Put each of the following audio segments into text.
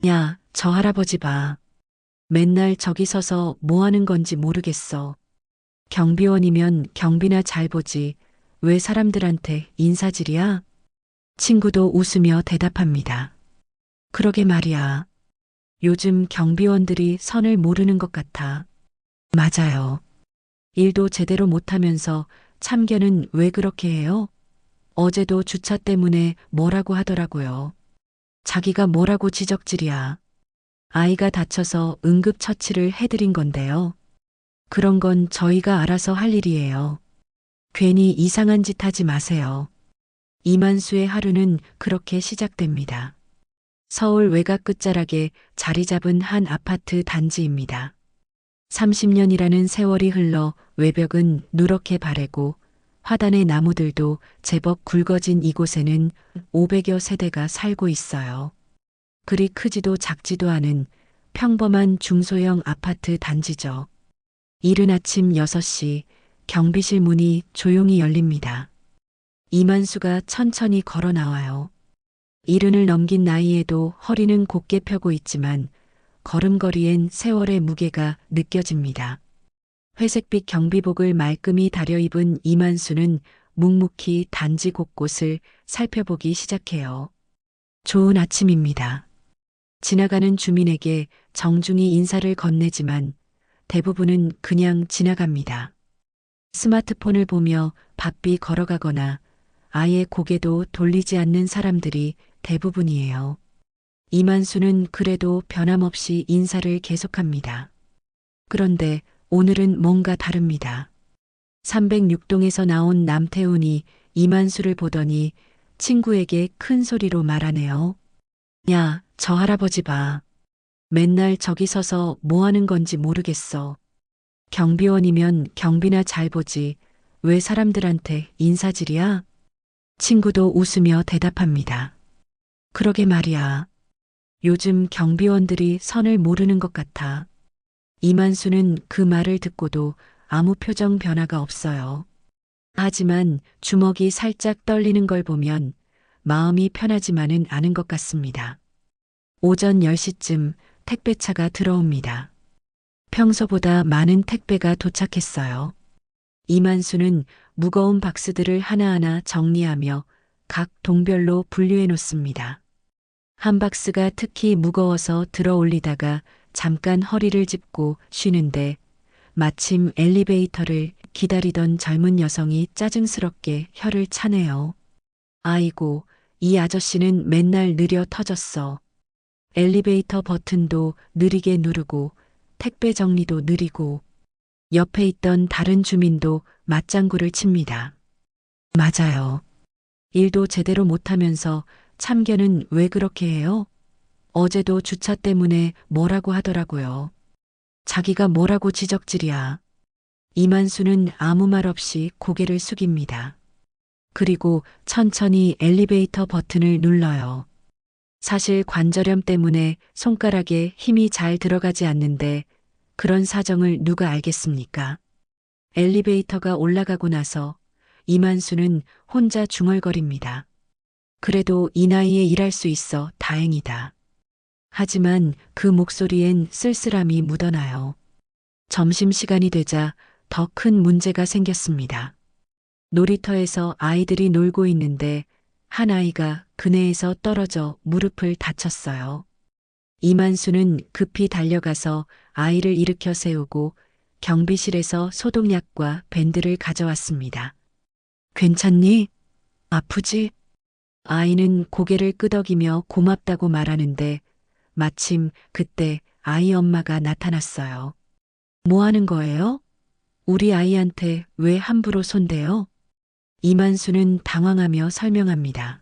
야, 저 할아버지 봐. 맨날 저기 서서 뭐 하는 건지 모르겠어. 경비원이면 경비나 잘 보지. 왜 사람들한테 인사질이야? 친구도 웃으며 대답합니다. 그러게 말이야. 요즘 경비원들이 선을 모르는 것 같아. 맞아요. 일도 제대로 못하면서 참견은 왜 그렇게 해요? 어제도 주차 때문에 뭐라고 하더라고요. 자기가 뭐라고 지적질이야. 아이가 다쳐서 응급처치를 해드린 건데요. 그런 건 저희가 알아서 할 일이에요. 괜히 이상한 짓 하지 마세요. 이만수의 하루는 그렇게 시작됩니다. 서울 외곽 끝자락에 자리 잡은 한 아파트 단지입니다. 30년이라는 세월이 흘러 외벽은 누렇게 바래고 화단의 나무들도 제법 굵어진 이곳에는 500여 세대가 살고 있어요. 그리 크지도 작지도 않은 평범한 중소형 아파트 단지죠. 이른 아침 6시 경비실 문이 조용히 열립니다. 이만수가 천천히 걸어 나와요. 이른을 넘긴 나이에도 허리는 곧게 펴고 있지만 걸음걸이엔 세월의 무게가 느껴집니다. 회색빛 경비복을 말끔히 다려입은 이만수는 묵묵히 단지 곳곳을 살펴보기 시작해요. 좋은 아침입니다. 지나가는 주민에게 정중히 인사를 건네지만 대부분은 그냥 지나갑니다. 스마트폰을 보며 바삐 걸어가거나 아예 고개도 돌리지 않는 사람들이 대부분이에요. 이만수는 그래도 변함없이 인사를 계속합니다. 그런데 오늘은 뭔가 다릅니다. 306동에서 나온 남태훈이 이만수를 보더니 친구에게 큰 소리로 말하네요. 야, 저 할아버지 봐. 맨날 저기 서서 뭐 하는 건지 모르겠어. 경비원이면 경비나 잘 보지. 왜 사람들한테 인사질이야? 친구도 웃으며 대답합니다. 그러게 말이야. 요즘 경비원들이 선을 모르는 것 같아. 이만수는 그 말을 듣고도 아무 표정 변화가 없어요. 하지만 주먹이 살짝 떨리는 걸 보면 마음이 편하지만은 않은 것 같습니다. 오전 10시쯤 택배차가 들어옵니다. 평소보다 많은 택배가 도착했어요. 이만수는 무거운 박스들을 하나하나 정리하며 각 동별로 분류해 놓습니다. 한 박스가 특히 무거워서 들어 올리다가 잠깐 허리를 짚고 쉬는데 마침 엘리베이터를 기다리던 젊은 여성이 짜증스럽게 혀를 차네요. 아이고, 이 아저씨는 맨날 느려 터졌어. 엘리베이터 버튼도 느리게 누르고 택배 정리도 느리고 옆에 있던 다른 주민도 맞장구를 칩니다. 맞아요. 일도 제대로 못하면서 참견은 왜 그렇게 해요? 어제도 주차 때문에 뭐라고 하더라고요. 자기가 뭐라고 지적질이야. 이만수는 아무 말 없이 고개를 숙입니다. 그리고 천천히 엘리베이터 버튼을 눌러요. 사실 관절염 때문에 손가락에 힘이 잘 들어가지 않는데 그런 사정을 누가 알겠습니까? 엘리베이터가 올라가고 나서 이만수는 혼자 중얼거립니다. 그래도 이 나이에 일할 수 있어 다행이다. 하지만 그 목소리엔 쓸쓸함이 묻어나요. 점심시간이 되자 더 큰 문제가 생겼습니다. 놀이터에서 아이들이 놀고 있는데 한 아이가 그네에서 떨어져 무릎을 다쳤어요. 이만수는 급히 달려가서 아이를 일으켜 세우고 경비실에서 소독약과 밴드를 가져왔습니다. 괜찮니? 아프지? 아이는 고개를 끄덕이며 고맙다고 말하는데 마침 그때 아이 엄마가 나타났어요. 뭐 하는 거예요? 우리 아이한테 왜 함부로 손대요? 이만수는 당황하며 설명합니다.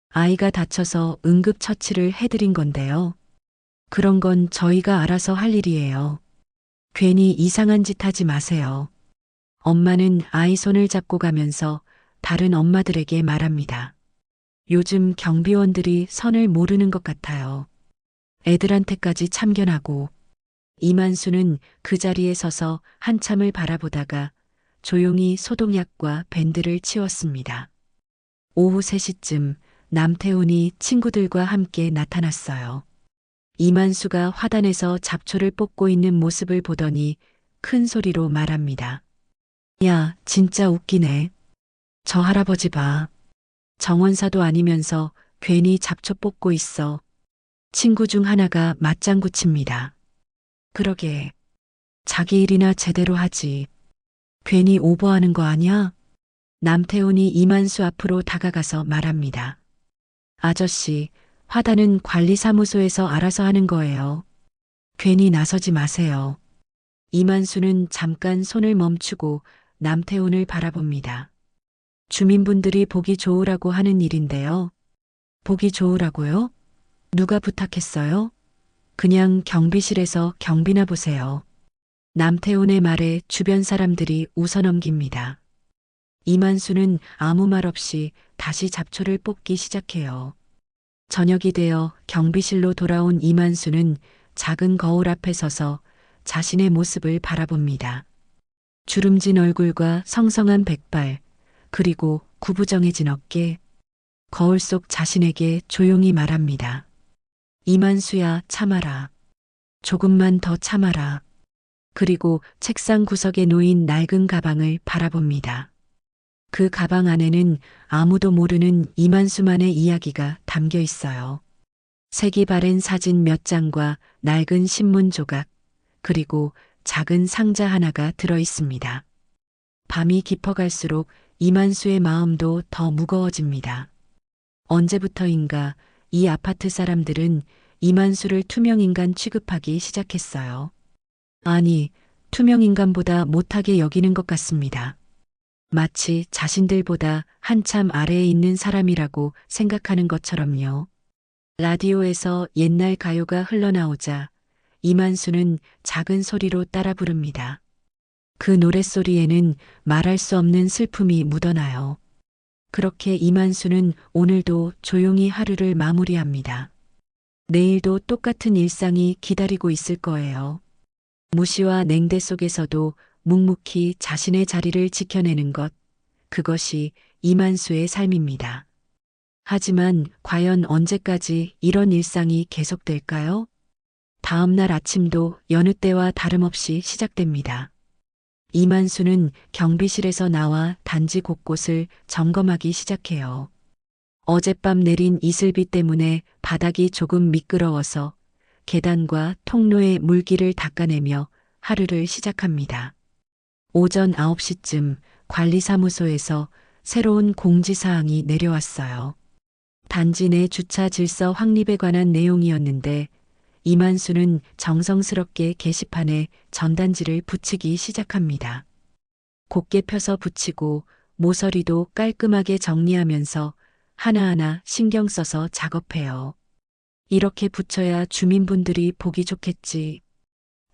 아이가 다쳐서 응급처치를 해드린 건데요. 그런 건 저희가 알아서 할 일이에요. 괜히 이상한 짓 하지 마세요. 엄마는 아이 손을 잡고 가면서 다른 엄마들에게 말합니다. 요즘 경비원들이 선을 모르는 것 같아요. 애들한테까지 참견하고 이만수는 그 자리에 서서 한참을 바라보다가 조용히 소독약과 밴드를 치웠습니다. 오후 3시쯤 남태훈이 친구들과 함께 나타났어요. 이만수가 화단에서 잡초를 뽑고 있는 모습을 보더니 큰 소리로 말합니다. 야, 진짜 웃기네. 저 할아버지 봐. 정원사도 아니면서 괜히 잡초 뽑고 있어. 친구 중 하나가 맞장구 칩니다. 그러게. 자기 일이나 제대로 하지. 괜히 오버하는 거 아니야? 남태훈이 이만수 앞으로 다가가서 말합니다. 아저씨, 화단은 관리사무소에서 알아서 하는 거예요. 괜히 나서지 마세요. 이만수는 잠깐 손을 멈추고 남태훈을 바라봅니다. 주민분들이 보기 좋으라고 하는 일인데요. 보기 좋으라고요? 누가 부탁했어요? 그냥 경비실에서 경비나 보세요. 남태훈의 말에 주변 사람들이 웃어넘깁니다. 이만수는 아무 말 없이 다시 잡초를 뽑기 시작해요. 저녁이 되어 경비실로 돌아온 이만수는 작은 거울 앞에 서서 자신의 모습을 바라봅니다. 주름진 얼굴과 성성한 백발, 그리고 구부정해진 어깨, 거울 속 자신에게 조용히 말합니다. 이만수야, 참아라. 조금만 더 참아라. 그리고 책상 구석에 놓인 낡은 가방을 바라봅니다. 그 가방 안에는 아무도 모르는 이만수만의 이야기가 담겨 있어요. 색이 바랜 사진 몇 장과 낡은 신문 조각, 그리고 작은 상자 하나가 들어 있습니다. 밤이 깊어갈수록 이만수의 마음도 더 무거워집니다. 언제부터인가 이 아파트 사람들은 이만수를 투명인간 취급하기 시작했어요. 아니, 투명인간보다 못하게 여기는 것 같습니다. 마치 자신들보다 한참 아래에 있는 사람이라고 생각하는 것처럼요. 라디오에서 옛날 가요가 흘러나오자 이만수는 작은 소리로 따라 부릅니다. 그 노랫소리에는 말할 수 없는 슬픔이 묻어나요. 그렇게 이만수는 오늘도 조용히 하루를 마무리합니다. 내일도 똑같은 일상이 기다리고 있을 거예요. 무시와 냉대 속에서도 묵묵히 자신의 자리를 지켜내는 것, 그것이 이만수의 삶입니다. 하지만 과연 언제까지 이런 일상이 계속될까요? 다음 날 아침도 여느 때와 다름없이 시작됩니다. 이만수는 경비실에서 나와 단지 곳곳을 점검하기 시작해요. 어젯밤 내린 이슬비 때문에 바닥이 조금 미끄러워서 계단과 통로의 물기를 닦아내며 하루를 시작합니다. 오전 9시쯤 관리사무소에서 새로운 공지사항이 내려왔어요. 단지 내 주차 질서 확립에 관한 내용이었는데 이만수는 정성스럽게 게시판에 전단지를 붙이기 시작합니다. 곱게 펴서 붙이고 모서리도 깔끔하게 정리하면서 하나하나 신경 써서 작업해요. 이렇게 붙여야 주민분들이 보기 좋겠지.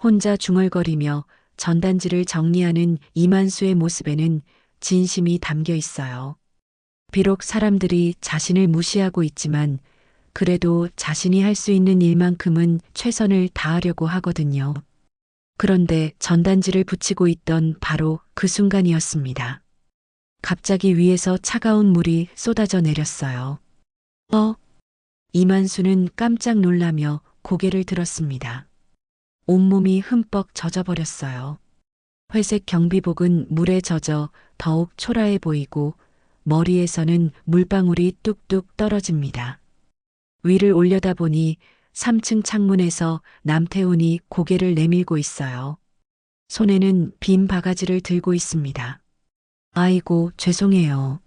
혼자 중얼거리며 전단지를 정리하는 이만수의 모습에는 진심이 담겨 있어요. 비록 사람들이 자신을 무시하고 있지만 그래도 자신이 할 수 있는 일만큼은 최선을 다하려고 하거든요. 그런데 전단지를 붙이고 있던 바로 그 순간이었습니다. 갑자기 위에서 차가운 물이 쏟아져 내렸어요. 이만수는 깜짝 놀라며 고개를 들었습니다. 온몸이 흠뻑 젖어버렸어요. 회색 경비복은 물에 젖어 더욱 초라해 보이고 머리에서는 물방울이 뚝뚝 떨어집니다. 위를 올려다보니 3층 창문에서 남태훈이 고개를 내밀고 있어요. 손에는 빈 바가지를 들고 있습니다. 아이고, 죄송해요.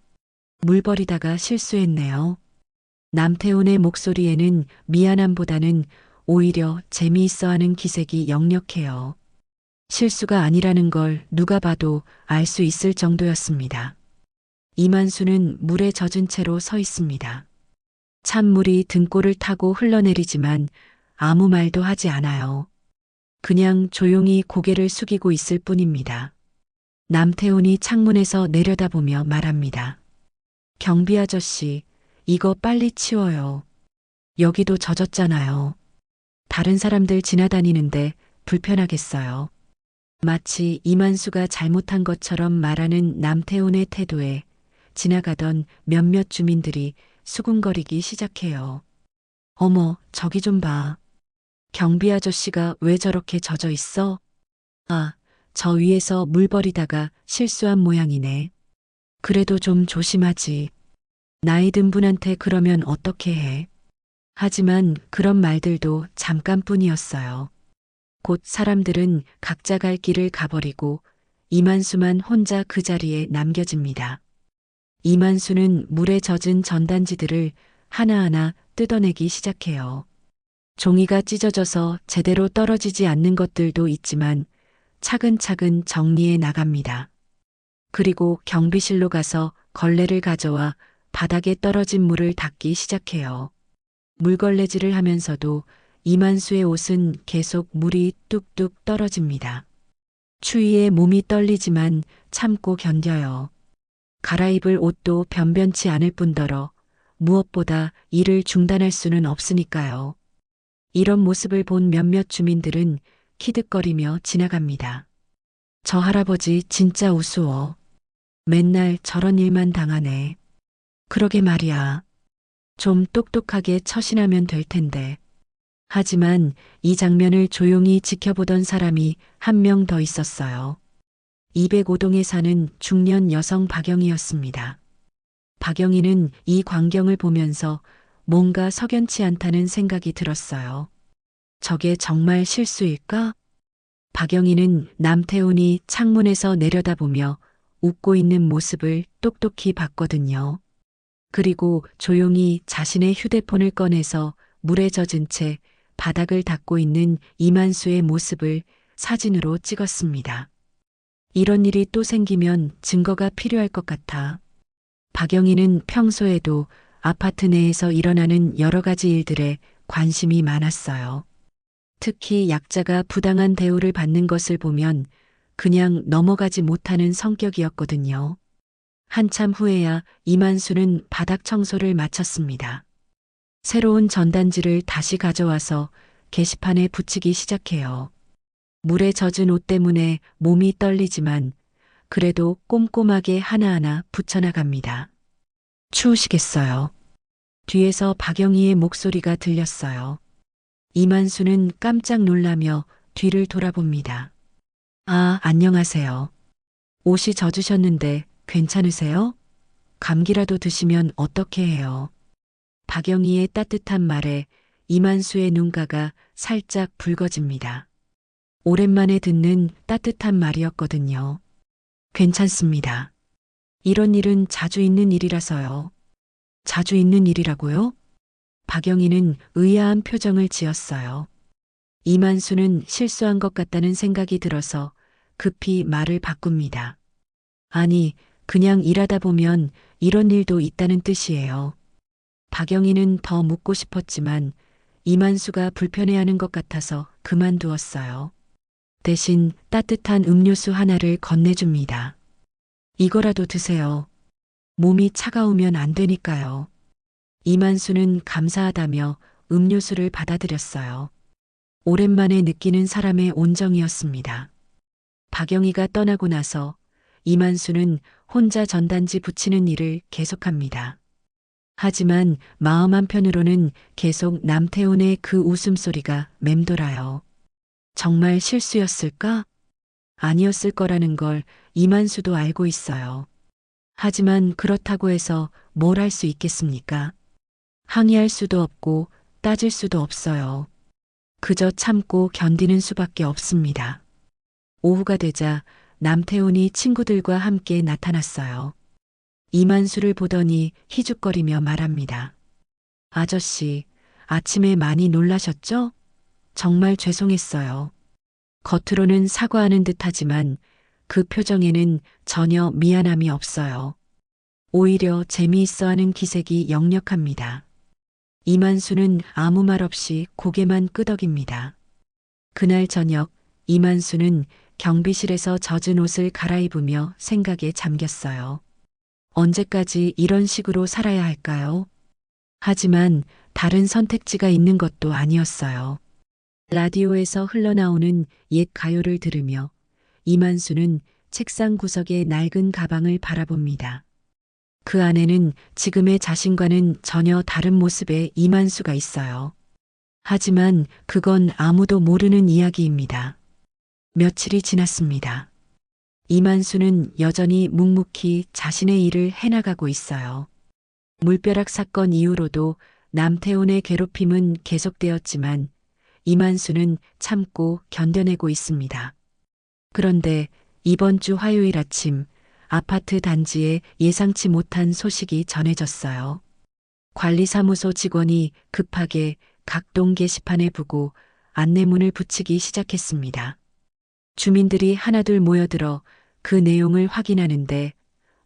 물 버리다가 실수했네요. 남태훈의 목소리에는 미안함보다는 오히려 재미있어하는 기색이 역력해요. 실수가 아니라는 걸 누가 봐도 알 수 있을 정도였습니다. 이만수는 물에 젖은 채로 서 있습니다. 찬물이 등골을 타고 흘러내리지만 아무 말도 하지 않아요. 그냥 조용히 고개를 숙이고 있을 뿐입니다. 남태훈이 창문에서 내려다보며 말합니다. 경비 아저씨, 이거 빨리 치워요. 여기도 젖었잖아요. 다른 사람들 지나다니는데 불편하겠어요. 마치 이만수가 잘못한 것처럼 말하는 남태훈의 태도에 지나가던 몇몇 주민들이 수군거리기 시작해요. 어머, 저기 좀 봐. 경비 아저씨가 왜 저렇게 젖어 있어? 아, 저 위에서 물 버리다가 실수한 모양이네. 그래도 좀 조심하지. 나이 든 분한테 그러면 어떻게 해? 하지만 그런 말들도 잠깐뿐이었어요. 곧 사람들은 각자 갈 길을 가버리고 이만수만 혼자 그 자리에 남겨집니다. 이만수는 물에 젖은 전단지들을 하나하나 뜯어내기 시작해요. 종이가 찢어져서 제대로 떨어지지 않는 것들도 있지만 차근차근 정리해 나갑니다. 그리고 경비실로 가서 걸레를 가져와 바닥에 떨어진 물을 닦기 시작해요. 물걸레질을 하면서도 이만수의 옷은 계속 물이 뚝뚝 떨어집니다. 추위에 몸이 떨리지만 참고 견뎌요. 갈아입을 옷도 변변치 않을 뿐더러 무엇보다 일을 중단할 수는 없으니까요. 이런 모습을 본 몇몇 주민들은 키득거리며 지나갑니다. 저 할아버지 진짜 우스워. 맨날 저런 일만 당하네. 그러게 말이야. 좀 똑똑하게 처신하면 될 텐데. 하지만 이 장면을 조용히 지켜보던 사람이 한 명 더 있었어요. 205동에 사는 중년 여성 박영희였습니다. 박영희는 이 광경을 보면서 뭔가 석연치 않다는 생각이 들었어요. 저게 정말 실수일까? 박영희는 남태훈이 창문에서 내려다보며 웃고 있는 모습을 똑똑히 봤거든요. 그리고 조용히 자신의 휴대폰을 꺼내서 물에 젖은 채 바닥을 닦고 있는 이만수의 모습을 사진으로 찍었습니다. 이런 일이 또 생기면 증거가 필요할 것 같아. 박영희는 평소에도 아파트 내에서 일어나는 여러 가지 일들에 관심이 많았어요. 특히 약자가 부당한 대우를 받는 것을 보면 그냥 넘어가지 못하는 성격이었거든요. 한참 후에야 이만수는 바닥 청소를 마쳤습니다. 새로운 전단지를 다시 가져와서 게시판에 붙이기 시작해요. 물에 젖은 옷 때문에 몸이 떨리지만 그래도 꼼꼼하게 하나하나 붙여나갑니다. 추우시겠어요. 뒤에서 박영희의 목소리가 들렸어요. 이만수는 깜짝 놀라며 뒤를 돌아봅니다. 아, 안녕하세요. 옷이 젖으셨는데 괜찮으세요? 감기라도 드시면 어떻게 해요? 박영희의 따뜻한 말에 이만수의 눈가가 살짝 붉어집니다. 오랜만에 듣는 따뜻한 말이었거든요. 괜찮습니다. 이런 일은 자주 있는 일이라서요. 자주 있는 일이라고요? 박영희는 의아한 표정을 지었어요. 이만수는 실수한 것 같다는 생각이 들어서 급히 말을 바꿉니다. 아니, 그냥 일하다 보면 이런 일도 있다는 뜻이에요. 박영희는 더 묻고 싶었지만 이만수가 불편해하는 것 같아서 그만두었어요. 대신 따뜻한 음료수 하나를 건네줍니다. 이거라도 드세요. 몸이 차가우면 안 되니까요. 이만수는 감사하다며 음료수를 받아들였어요. 오랜만에 느끼는 사람의 온정이었습니다. 박영희가 떠나고 나서 이만수는 혼자 전단지 붙이는 일을 계속합니다. 하지만 마음 한편으로는 계속 남태훈의 그 웃음소리가 맴돌아요. 정말 실수였을까? 아니었을 거라는 걸 이만수도 알고 있어요. 하지만 그렇다고 해서 뭘 할 수 있겠습니까? 항의할 수도 없고 따질 수도 없어요. 그저 참고 견디는 수밖에 없습니다. 오후가 되자 남태훈이 친구들과 함께 나타났어요. 이만수를 보더니 희죽거리며 말합니다. 아저씨, 아침에 많이 놀라셨죠? 정말 죄송했어요. 겉으로는 사과하는 듯하지만 그 표정에는 전혀 미안함이 없어요. 오히려 재미있어하는 기색이 역력합니다. 이만수는 아무 말 없이 고개만 끄덕입니다. 그날 저녁 이만수는 경비실에서 젖은 옷을 갈아입으며 생각에 잠겼어요. 언제까지 이런 식으로 살아야 할까요? 하지만 다른 선택지가 있는 것도 아니었어요. 라디오에서 흘러나오는 옛 가요를 들으며 이만수는 책상 구석의 낡은 가방을 바라봅니다. 그 안에는 지금의 자신과는 전혀 다른 모습의 이만수가 있어요. 하지만 그건 아무도 모르는 이야기입니다. 며칠이 지났습니다. 이만수는 여전히 묵묵히 자신의 일을 해나가고 있어요. 물벼락 사건 이후로도 남태훈의 괴롭힘은 계속되었지만 이만수는 참고 견뎌내고 있습니다. 그런데 이번 주 화요일 아침 아파트 단지에 예상치 못한 소식이 전해졌어요. 관리사무소 직원이 급하게 각동 게시판에 부고 안내문을 붙이기 시작했습니다. 주민들이 하나둘 모여들어 그 내용을 확인하는데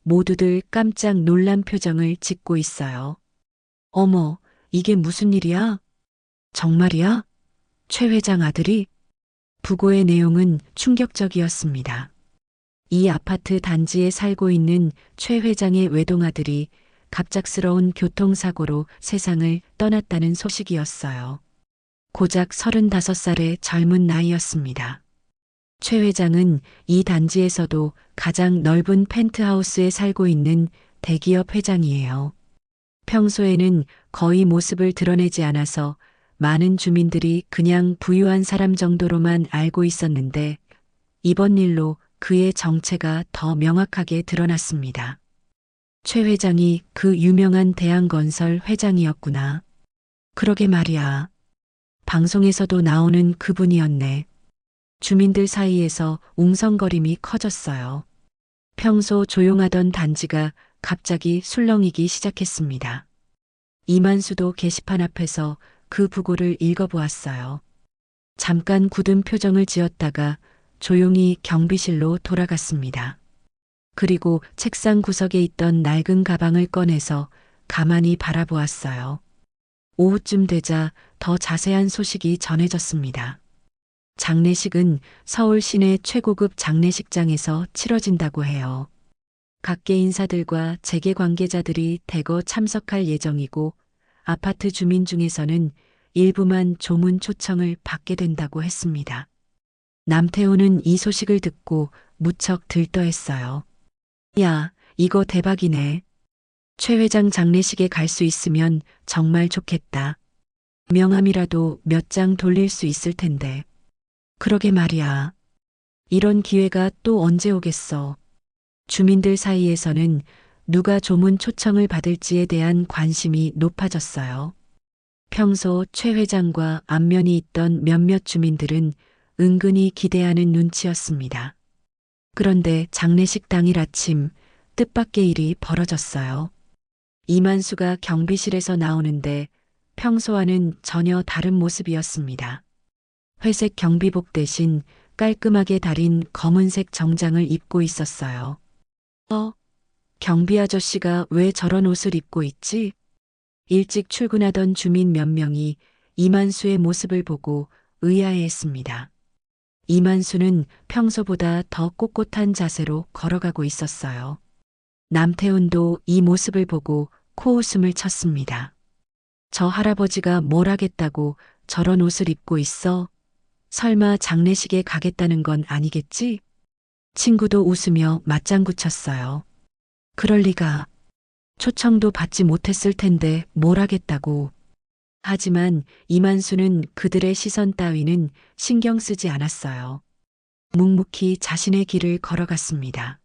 모두들 깜짝 놀란 표정을 짓고 있어요. 어머, 이게 무슨 일이야? 정말이야? 최 회장 아들이? 부고의 내용은 충격적이었습니다. 이 아파트 단지에 살고 있는 최 회장의 외동아들이 갑작스러운 교통사고로 세상을 떠났다는 소식이었어요. 고작 35살의 젊은 나이였습니다. 최 회장은 이 단지에서도 가장 넓은 펜트하우스에 살고 있는 대기업 회장이에요. 평소에는 거의 모습을 드러내지 않아서 많은 주민들이 그냥 부유한 사람 정도로만 알고 있었는데 이번 일로 그의 정체가 더 명확하게 드러났습니다. 최 회장이 그 유명한 대한건설 회장이었구나. 그러게 말이야. 방송에서도 나오는 그분이었네. 주민들 사이에서 웅성거림이 커졌어요. 평소 조용하던 단지가 갑자기 술렁이기 시작했습니다. 이만수도 게시판 앞에서 그 부고를 읽어보았어요. 잠깐 굳은 표정을 지었다가 조용히 경비실로 돌아갔습니다. 그리고 책상 구석에 있던 낡은 가방을 꺼내서 가만히 바라보았어요. 오후쯤 되자 더 자세한 소식이 전해졌습니다. 장례식은 서울 시내 최고급 장례식장에서 치러진다고 해요. 각계 인사들과 재계 관계자들이 대거 참석할 예정이고 아파트 주민 중에서는 일부만 조문 초청을 받게 된다고 했습니다. 남태호는 이 소식을 듣고 무척 들떠했어요. 야, 이거 대박이네. 최 회장 장례식에 갈 수 있으면 정말 좋겠다. 명함이라도 몇 장 돌릴 수 있을 텐데. 그러게 말이야. 이런 기회가 또 언제 오겠어. 주민들 사이에서는 누가 조문 초청을 받을지에 대한 관심이 높아졌어요. 평소 최 회장과 안면이 있던 몇몇 주민들은 은근히 기대하는 눈치였습니다. 그런데 장례식 당일 아침 뜻밖의 일이 벌어졌어요. 이만수가 경비실에서 나오는데 평소와는 전혀 다른 모습이었습니다. 회색 경비복 대신 깔끔하게 다린 검은색 정장을 입고 있었어요. 경비 아저씨가 왜 저런 옷을 입고 있지? 일찍 출근하던 주민 몇 명이 이만수의 모습을 보고 의아해했습니다. 이만수는 평소보다 더 꼿꼿한 자세로 걸어가고 있었어요. 남태훈도 이 모습을 보고 코웃음을 쳤습니다. 저 할아버지가 뭘 하겠다고 저런 옷을 입고 있어? 설마 장례식에 가겠다는 건 아니겠지? 친구도 웃으며 맞장구 쳤어요. 그럴 리가. 초청도 받지 못했을 텐데 뭘 하겠다고. 하지만 이만수는 그들의 시선 따위는 신경 쓰지 않았어요. 묵묵히 자신의 길을 걸어갔습니다.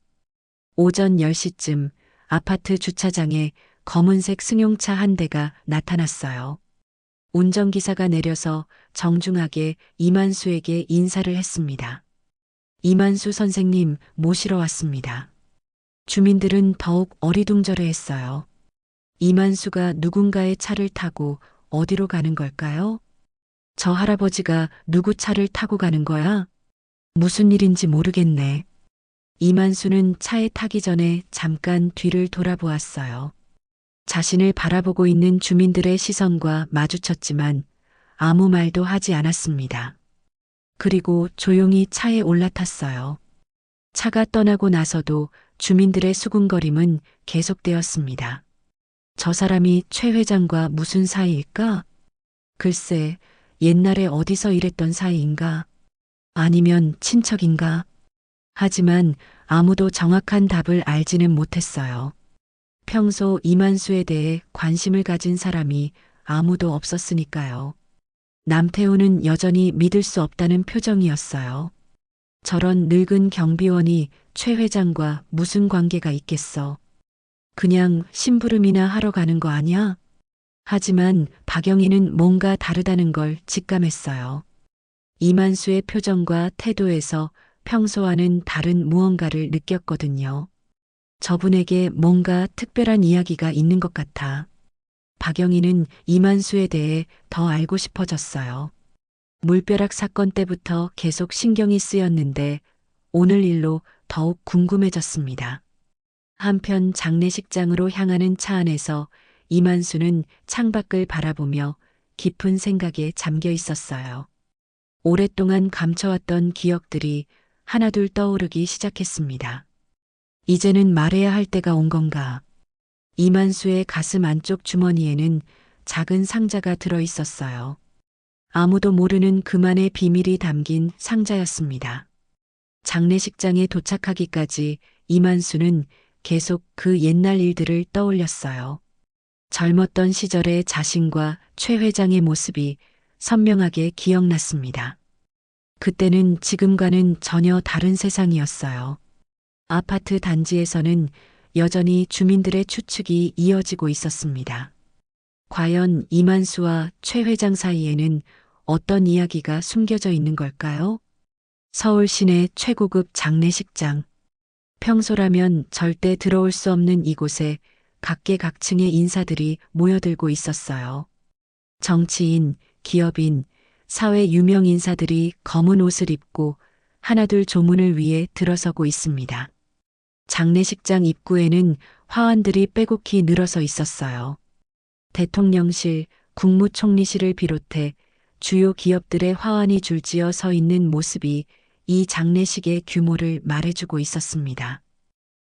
오전 10시쯤 아파트 주차장에 검은색 승용차 한 대가 나타났어요. 운전기사가 내려서 정중하게 이만수에게 인사를 했습니다. 이만수 선생님 모시러 왔습니다. 주민들은 더욱 어리둥절해했어요. 이만수가 누군가의 차를 타고 어디로 가는 걸까요? 저 할아버지가 누구 차를 타고 가는 거야? 무슨 일인지 모르겠네. 이만수는 차에 타기 전에 잠깐 뒤를 돌아보았어요. 자신을 바라보고 있는 주민들의 시선과 마주쳤지만 아무 말도 하지 않았습니다. 그리고 조용히 차에 올라탔어요. 차가 떠나고 나서도 주민들의 수군거림은 계속되었습니다. 저 사람이 최 회장과 무슨 사이일까? 글쎄, 옛날에 어디서 일했던 사이인가? 아니면 친척인가? 하지만 아무도 정확한 답을 알지는 못했어요. 평소 이만수에 대해 관심을 가진 사람이 아무도 없었으니까요. 남태우는 여전히 믿을 수 없다는 표정이었어요. 저런 늙은 경비원이 최 회장과 무슨 관계가 있겠어. 그냥 심부름이나 하러 가는 거 아니야? 하지만 박영희는 뭔가 다르다는 걸 직감했어요. 이만수의 표정과 태도에서 평소와는 다른 무언가를 느꼈거든요. 저분에게 뭔가 특별한 이야기가 있는 것 같아. 박영희는 이만수에 대해 더 알고 싶어졌어요. 물벼락 사건 때부터 계속 신경이 쓰였는데 오늘 일로 더욱 궁금해졌습니다. 한편 장례식장으로 향하는 차 안에서 이만수는 창밖을 바라보며 깊은 생각에 잠겨 있었어요. 오랫동안 감춰왔던 기억들이 하나둘 떠오르기 시작했습니다. 이제는 말해야 할 때가 온 건가? 이만수의 가슴 안쪽 주머니에는 작은 상자가 들어 있었어요. 아무도 모르는 그만의 비밀이 담긴 상자였습니다. 장례식장에 도착하기까지 이만수는 계속 그 옛날 일들을 떠올렸어요. 젊었던 시절의 자신과 최 회장의 모습이 선명하게 기억났습니다. 그때는 지금과는 전혀 다른 세상이었어요. 아파트 단지에서는 여전히 주민들의 추측이 이어지고 있었습니다. 과연 이만수와 최 회장 사이에는 어떤 이야기가 숨겨져 있는 걸까요? 서울 시내 최고급 장례식장. 평소라면 절대 들어올 수 없는 이곳에 각계각층의 인사들이 모여들고 있었어요. 정치인, 기업인, 사회 유명 인사들이 검은 옷을 입고 하나둘 조문을 위해 들어서고 있습니다. 장례식장 입구에는 화환들이 빼곡히 늘어서 있었어요. 대통령실, 국무총리실을 비롯해 주요 기업들의 화환이 줄지어 서 있는 모습이 이 장례식의 규모를 말해주고 있었습니다.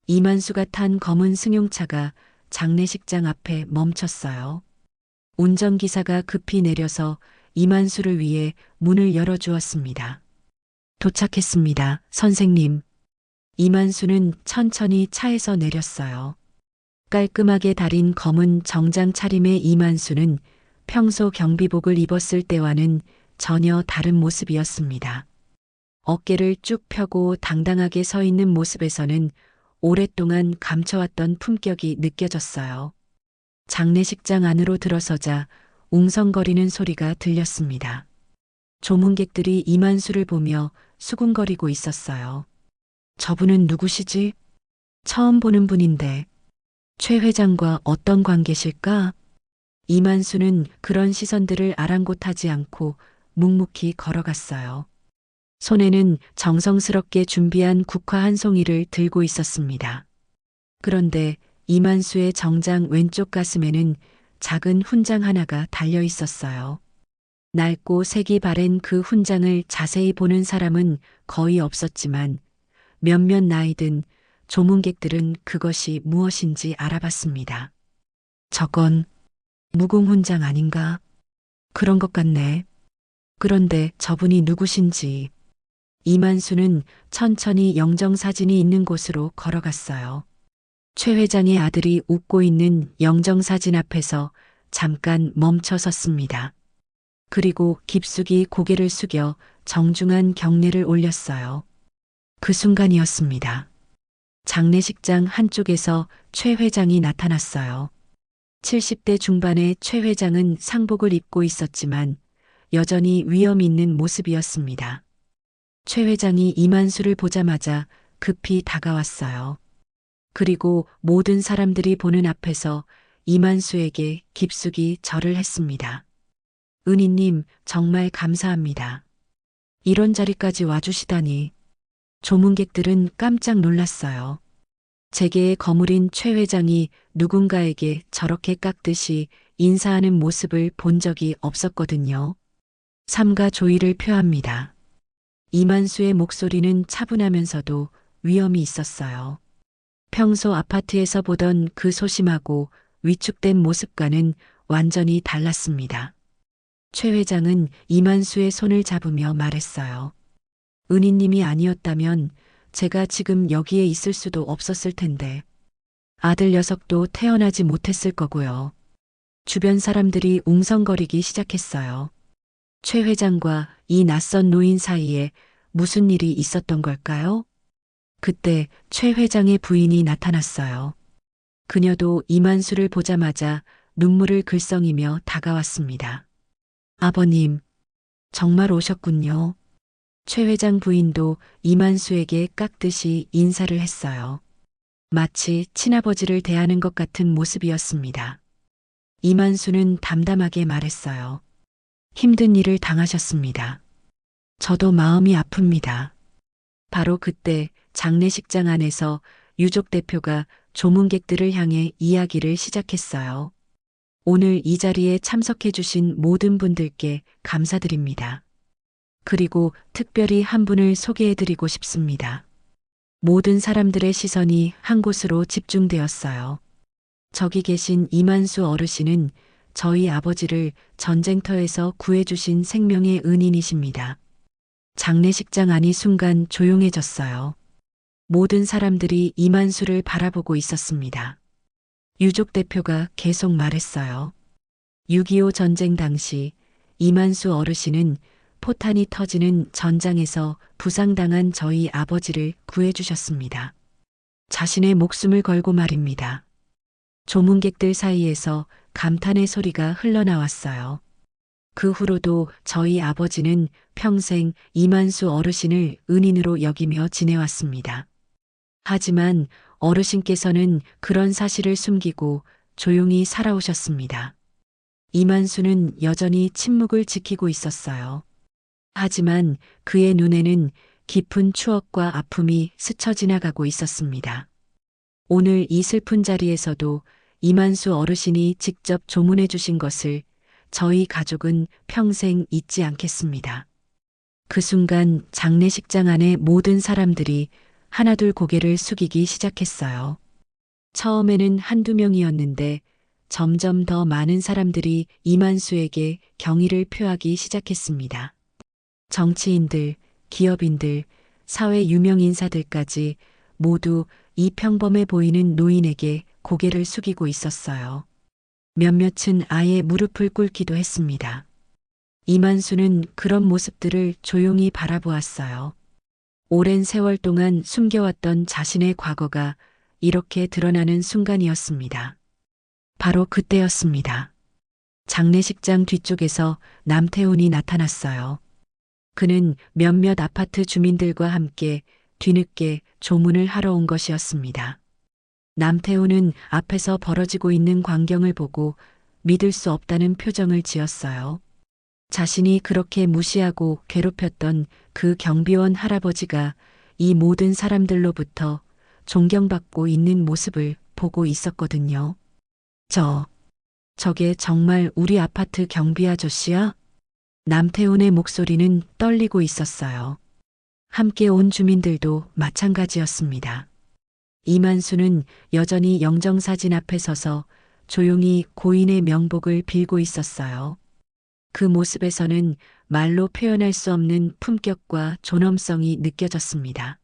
이만수가 탄 검은 승용차가 장례식장 앞에 멈췄어요. 운전기사가 급히 내려서 이만수를 위해 문을 열어주었습니다. 도착했습니다, 선생님. 이만수는 천천히 차에서 내렸어요. 깔끔하게 다린 검은 정장 차림의 이만수는 평소 경비복을 입었을 때와는 전혀 다른 모습이었습니다. 어깨를 쭉 펴고 당당하게 서 있는 모습에서는 오랫동안 감춰왔던 품격이 느껴졌어요. 장례식장 안으로 들어서자 웅성거리는 소리가 들렸습니다. 조문객들이 이만수를 보며 수군거리고 있었어요. 저분은 누구시지? 처음 보는 분인데 최 회장과 어떤 관계실까? 이만수는 그런 시선들을 아랑곳하지 않고 묵묵히 걸어갔어요. 손에는 정성스럽게 준비한 국화 한 송이를 들고 있었습니다. 그런데 이만수의 정장 왼쪽 가슴에는 작은 훈장 하나가 달려 있었어요. 낡고 색이 바랜 그 훈장을 자세히 보는 사람은 거의 없었지만 몇몇 나이든 조문객들은 그것이 무엇인지 알아봤습니다. 저건 무공훈장 아닌가? 그런 것 같네. 그런데 저분이 누구신지. 이만수는 천천히 영정사진이 있는 곳으로 걸어갔어요. 최 회장의 아들이 웃고 있는 영정사진 앞에서 잠깐 멈춰 섰습니다. 그리고 깊숙이 고개를 숙여 정중한 경례를 올렸어요. 그 순간이었습니다. 장례식장 한쪽에서 최 회장이 나타났어요. 70대 중반의 최 회장은 상복을 입고 있었지만 여전히 위험 있는 모습이었습니다. 최 회장이 이만수를 보자마자 급히 다가왔어요. 그리고 모든 사람들이 보는 앞에서 이만수에게 깊숙이 절을 했습니다. 은희님, 정말 감사합니다. 이런 자리까지 와주시다니. 조문객들은 깜짝 놀랐어요. 제게의 거물인 최 회장이 누군가에게 저렇게 깎듯이 인사하는 모습을 본 적이 없었거든요. 삼가 조의를 표합니다. 이만수의 목소리는 차분하면서도 위험이 있었어요. 평소 아파트에서 보던 그 소심하고 위축된 모습과는 완전히 달랐습니다. 최 회장은 이만수의 손을 잡으며 말했어요. 은희님이 아니었다면 제가 지금 여기에 있을 수도 없었을 텐데 아들 녀석도 태어나지 못했을 거고요. 주변 사람들이 웅성거리기 시작했어요. 최 회장과 이 낯선 노인 사이에 무슨 일이 있었던 걸까요? 그때 최 회장의 부인이 나타났어요. 그녀도 이만수를 보자마자 눈물을 글썽이며 다가왔습니다. 아버님, 정말 오셨군요. 최 회장 부인도 이만수에게 깍듯이 인사를 했어요. 마치 친아버지를 대하는 것 같은 모습이었습니다. 이만수는 담담하게 말했어요. 힘든 일을 당하셨습니다. 저도 마음이 아픕니다. 바로 그때 장례식장 안에서 유족 대표가 조문객들을 향해 이야기를 시작했어요. 오늘 이 자리에 참석해 주신 모든 분들께 감사드립니다. 그리고 특별히 한 분을 소개해 드리고 싶습니다. 모든 사람들의 시선이 한 곳으로 집중되었어요. 저기 계신 이만수 어르신은 저희 아버지를 전쟁터에서 구해주신 생명의 은인이십니다. 장례식장 안이 순간 조용해졌어요. 모든 사람들이 이만수를 바라보고 있었습니다. 유족 대표가 계속 말했어요. 6.25 전쟁 당시 이만수 어르신은 포탄이 터지는 전장에서 부상당한 저희 아버지를 구해주셨습니다. 자신의 목숨을 걸고 말입니다. 조문객들 사이에서 감탄의 소리가 흘러나왔어요. 그 후로도 저희 아버지는 평생 이만수 어르신을 은인으로 여기며 지내왔습니다. 하지만 어르신께서는 그런 사실을 숨기고 조용히 살아오셨습니다. 이만수는 여전히 침묵을 지키고 있었어요. 하지만 그의 눈에는 깊은 추억과 아픔이 스쳐 지나가고 있었습니다. 오늘 이 슬픈 자리에서도 이만수 어르신이 직접 조문해 주신 것을 저희 가족은 평생 잊지 않겠습니다. 그 순간 장례식장 안의 모든 사람들이 하나둘 고개를 숙이기 시작했어요. 처음에는 한두 명이었는데 점점 더 많은 사람들이 이만수에게 경의를 표하기 시작했습니다. 정치인들, 기업인들, 사회 유명 인사들까지 모두 이 평범해 보이는 노인에게 고개를 숙이고 있었어요. 몇몇은 아예 무릎을 꿇기도 했습니다. 이만수는 그런 모습들을 조용히 바라보았어요. 오랜 세월 동안 숨겨왔던 자신의 과거가 이렇게 드러나는 순간이었습니다. 바로 그때였습니다. 장례식장 뒤쪽에서 남태훈이 나타났어요. 그는 몇몇 아파트 주민들과 함께 뒤늦게 조문을 하러 온 것이었습니다. 남태훈은 앞에서 벌어지고 있는 광경을 보고 믿을 수 없다는 표정을 지었어요. 자신이 그렇게 무시하고 괴롭혔던 그 경비원 할아버지가 이 모든 사람들로부터 존경받고 있는 모습을 보고 있었거든요. 저게 정말 우리 아파트 경비 아저씨야? 남태훈의 목소리는 떨리고 있었어요. 함께 온 주민들도 마찬가지였습니다. 이만수는 여전히 영정사진 앞에 서서 조용히 고인의 명복을 빌고 있었어요. 그 모습에서는 말로 표현할 수 없는 품격과 존엄성이 느껴졌습니다.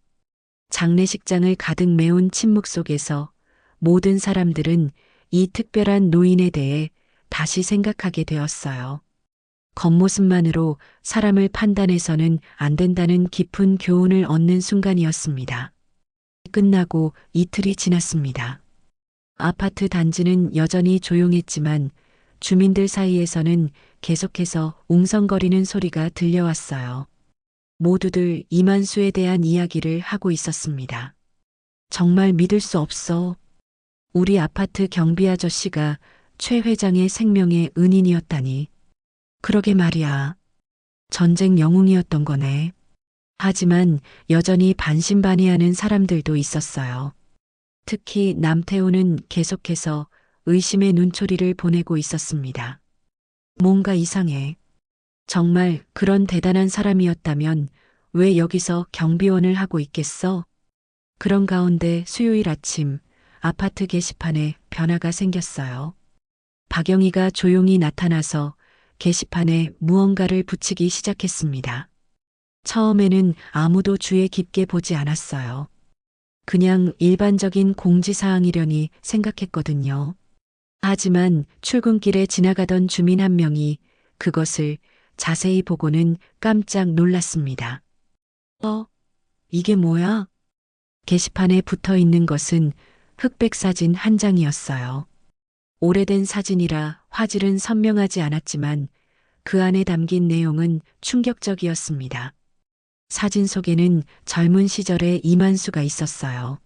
장례식장을 가득 메운 침묵 속에서 모든 사람들은 이 특별한 노인에 대해 다시 생각하게 되었어요. 겉모습만으로 사람을 판단해서는 안 된다는 깊은 교훈을 얻는 순간이었습니다. 끝나고 이틀이 지났습니다. 아파트 단지는 여전히 조용했지만 주민들 사이에서는 계속해서 웅성거리는 소리가 들려왔어요. 모두들 이만수에 대한 이야기를 하고 있었습니다. 정말 믿을 수 없어. 우리 아파트 경비 아저씨가 최 회장의 생명의 은인이었다니. 그러게 말이야. 전쟁 영웅이었던 거네. 하지만 여전히 반신반의하는 사람들도 있었어요. 특히 남태우는 계속해서 의심의 눈초리를 보내고 있었습니다. 뭔가 이상해. 정말 그런 대단한 사람이었다면 왜 여기서 경비원을 하고 있겠어? 그런 가운데 수요일 아침 아파트 게시판에 변화가 생겼어요. 박영희가 조용히 나타나서 게시판에 무언가를 붙이기 시작했습니다. 처음에는 아무도 주의 깊게 보지 않았어요. 그냥 일반적인 공지사항이려니 생각했거든요. 하지만 출근길에 지나가던 주민 한 명이 그것을 자세히 보고는 깜짝 놀랐습니다. 이게 뭐야? 게시판에 붙어 있는 것은 흑백 사진 한 장이었어요. 오래된 사진이라 화질은 선명하지 않았지만 그 안에 담긴 내용은 충격적이었습니다. 사진 속에는 젊은 시절의 이만수가 있었어요.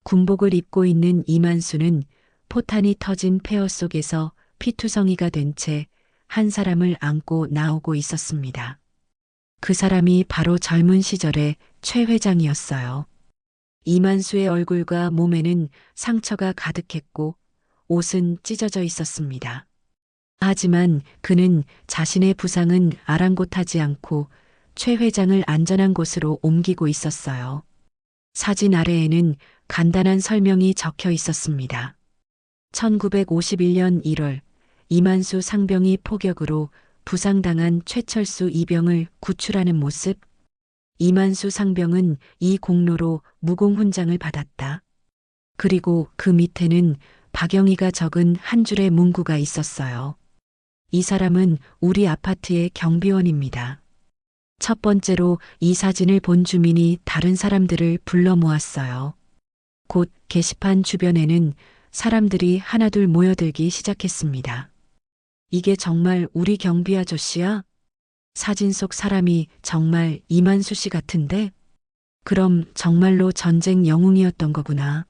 군복을 입고 있는 이만수는 포탄이 터진 폐허 속에서 피투성이가 된 채 한 사람을 안고 나오고 있었습니다. 그 사람이 바로 젊은 시절의 최 회장이었어요. 이만수의 얼굴과 몸에는 상처가 가득했고 옷은 찢어져 있었습니다. 하지만 그는 자신의 부상은 아랑곳하지 않고 최 회장을 안전한 곳으로 옮기고 있었어요. 사진 아래에는 간단한 설명이 적혀 있었습니다. 1951년 1월 이만수 상병이 포격으로 부상당한 최철수 이병을 구출하는 모습. 이만수 상병은 이 공로로 무공훈장을 받았다. 그리고 그 밑에는 박영희가 적은 한 줄의 문구가 있었어요. 이 사람은 우리 아파트의 경비원입니다. 첫 번째로 이 사진을 본 주민이 다른 사람들을 불러 모았어요. 곧 게시판 주변에는 사람들이 하나둘 모여들기 시작했습니다. 이게 정말 우리 경비 아저씨야? 사진 속 사람이 정말 이만수 씨 같은데? 그럼 정말로 전쟁 영웅이었던 거구나.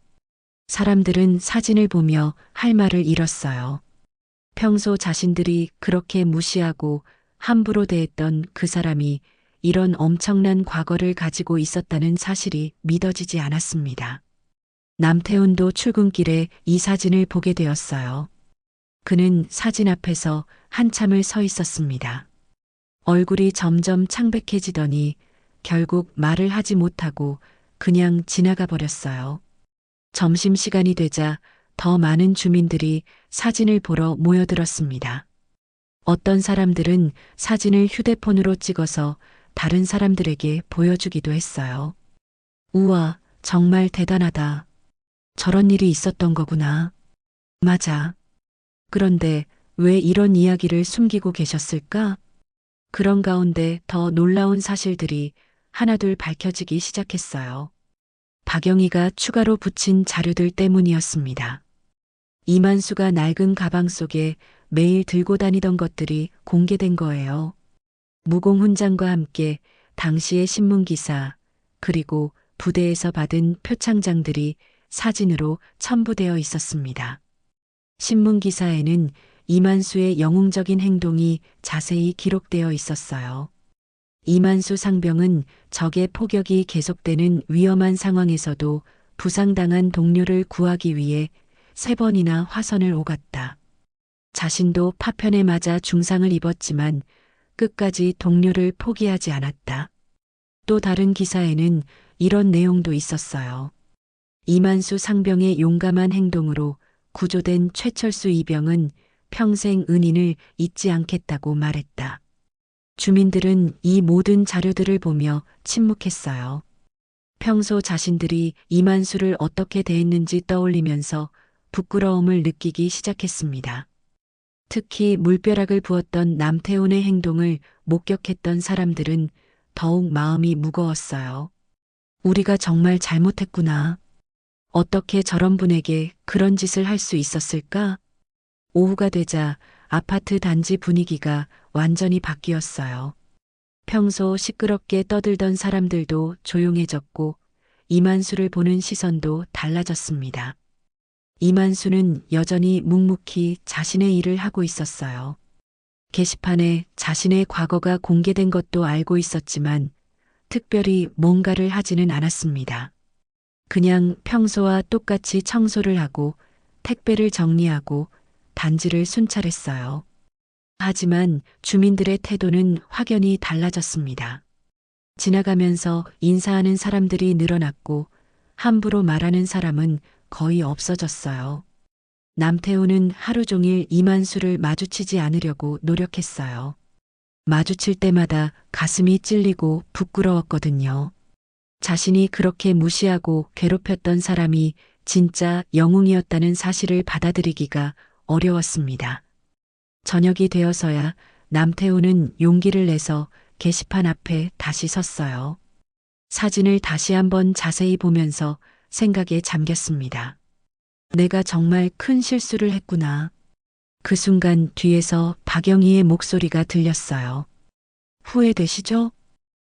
사람들은 사진을 보며 할 말을 잃었어요. 평소 자신들이 그렇게 무시하고 함부로 대했던 그 사람이 이런 엄청난 과거를 가지고 있었다는 사실이 믿어지지 않았습니다. 남태훈도 출근길에 이 사진을 보게 되었어요. 그는 사진 앞에서 한참을 서 있었습니다. 얼굴이 점점 창백해지더니 결국 말을 하지 못하고 그냥 지나가 버렸어요. 점심시간이 되자 더 많은 주민들이 사진을 보러 모여들었습니다. 어떤 사람들은 사진을 휴대폰으로 찍어서 다른 사람들에게 보여주기도 했어요. 우와, 정말 대단하다. 저런 일이 있었던 거구나. 맞아. 그런데 왜 이런 이야기를 숨기고 계셨을까? 그런 가운데 더 놀라운 사실들이 하나둘 밝혀지기 시작했어요. 박영희가 추가로 붙인 자료들 때문이었습니다. 이만수가 낡은 가방 속에 매일 들고 다니던 것들이 공개된 거예요. 무공훈장과 함께 당시의 신문기사, 그리고 부대에서 받은 표창장들이 사진으로 첨부되어 있었습니다. 신문기사에는 이만수의 영웅적인 행동이 자세히 기록되어 있었어요. 이만수 상병은 적의 포격이 계속되는 위험한 상황에서도 부상당한 동료를 구하기 위해 3번이나 화선을 오갔다. 자신도 파편에 맞아 중상을 입었지만 끝까지 동료를 포기하지 않았다. 또 다른 기사에는 이런 내용도 있었어요. 이만수 상병의 용감한 행동으로 구조된 최철수 이병은 평생 은인을 잊지 않겠다고 말했다. 주민들은 이 모든 자료들을 보며 침묵했어요. 평소 자신들이 이만수를 어떻게 대했는지 떠올리면서 부끄러움을 느끼기 시작했습니다. 특히 물벼락을 부었던 남태훈의 행동을 목격했던 사람들은 더욱 마음이 무거웠어요. 우리가 정말 잘못했구나. 어떻게 저런 분에게 그런 짓을 할 수 있었을까? 오후가 되자 아파트 단지 분위기가 완전히 바뀌었어요. 평소 시끄럽게 떠들던 사람들도 조용해졌고 이만수를 보는 시선도 달라졌습니다. 이만수는 여전히 묵묵히 자신의 일을 하고 있었어요. 게시판에 자신의 과거가 공개된 것도 알고 있었지만 특별히 뭔가를 하지는 않았습니다. 그냥 평소와 똑같이 청소를 하고 택배를 정리하고 단지를 순찰했어요. 하지만 주민들의 태도는 확연히 달라졌습니다. 지나가면서 인사하는 사람들이 늘어났고 함부로 말하는 사람은 거의 없어졌어요. 남태훈은 하루 종일 이만수를 마주치지 않으려고 노력했어요. 마주칠 때마다 가슴이 찔리고 부끄러웠거든요. 자신이 그렇게 무시하고 괴롭혔던 사람이 진짜 영웅이었다는 사실을 받아들이기가 어려웠습니다. 저녁이 되어서야 남태우는 용기를 내서 게시판 앞에 다시 섰어요. 사진을 다시 한번 자세히 보면서 생각에 잠겼습니다. 내가 정말 큰 실수를 했구나. 그 순간 뒤에서 박영희의 목소리가 들렸어요. 후회되시죠?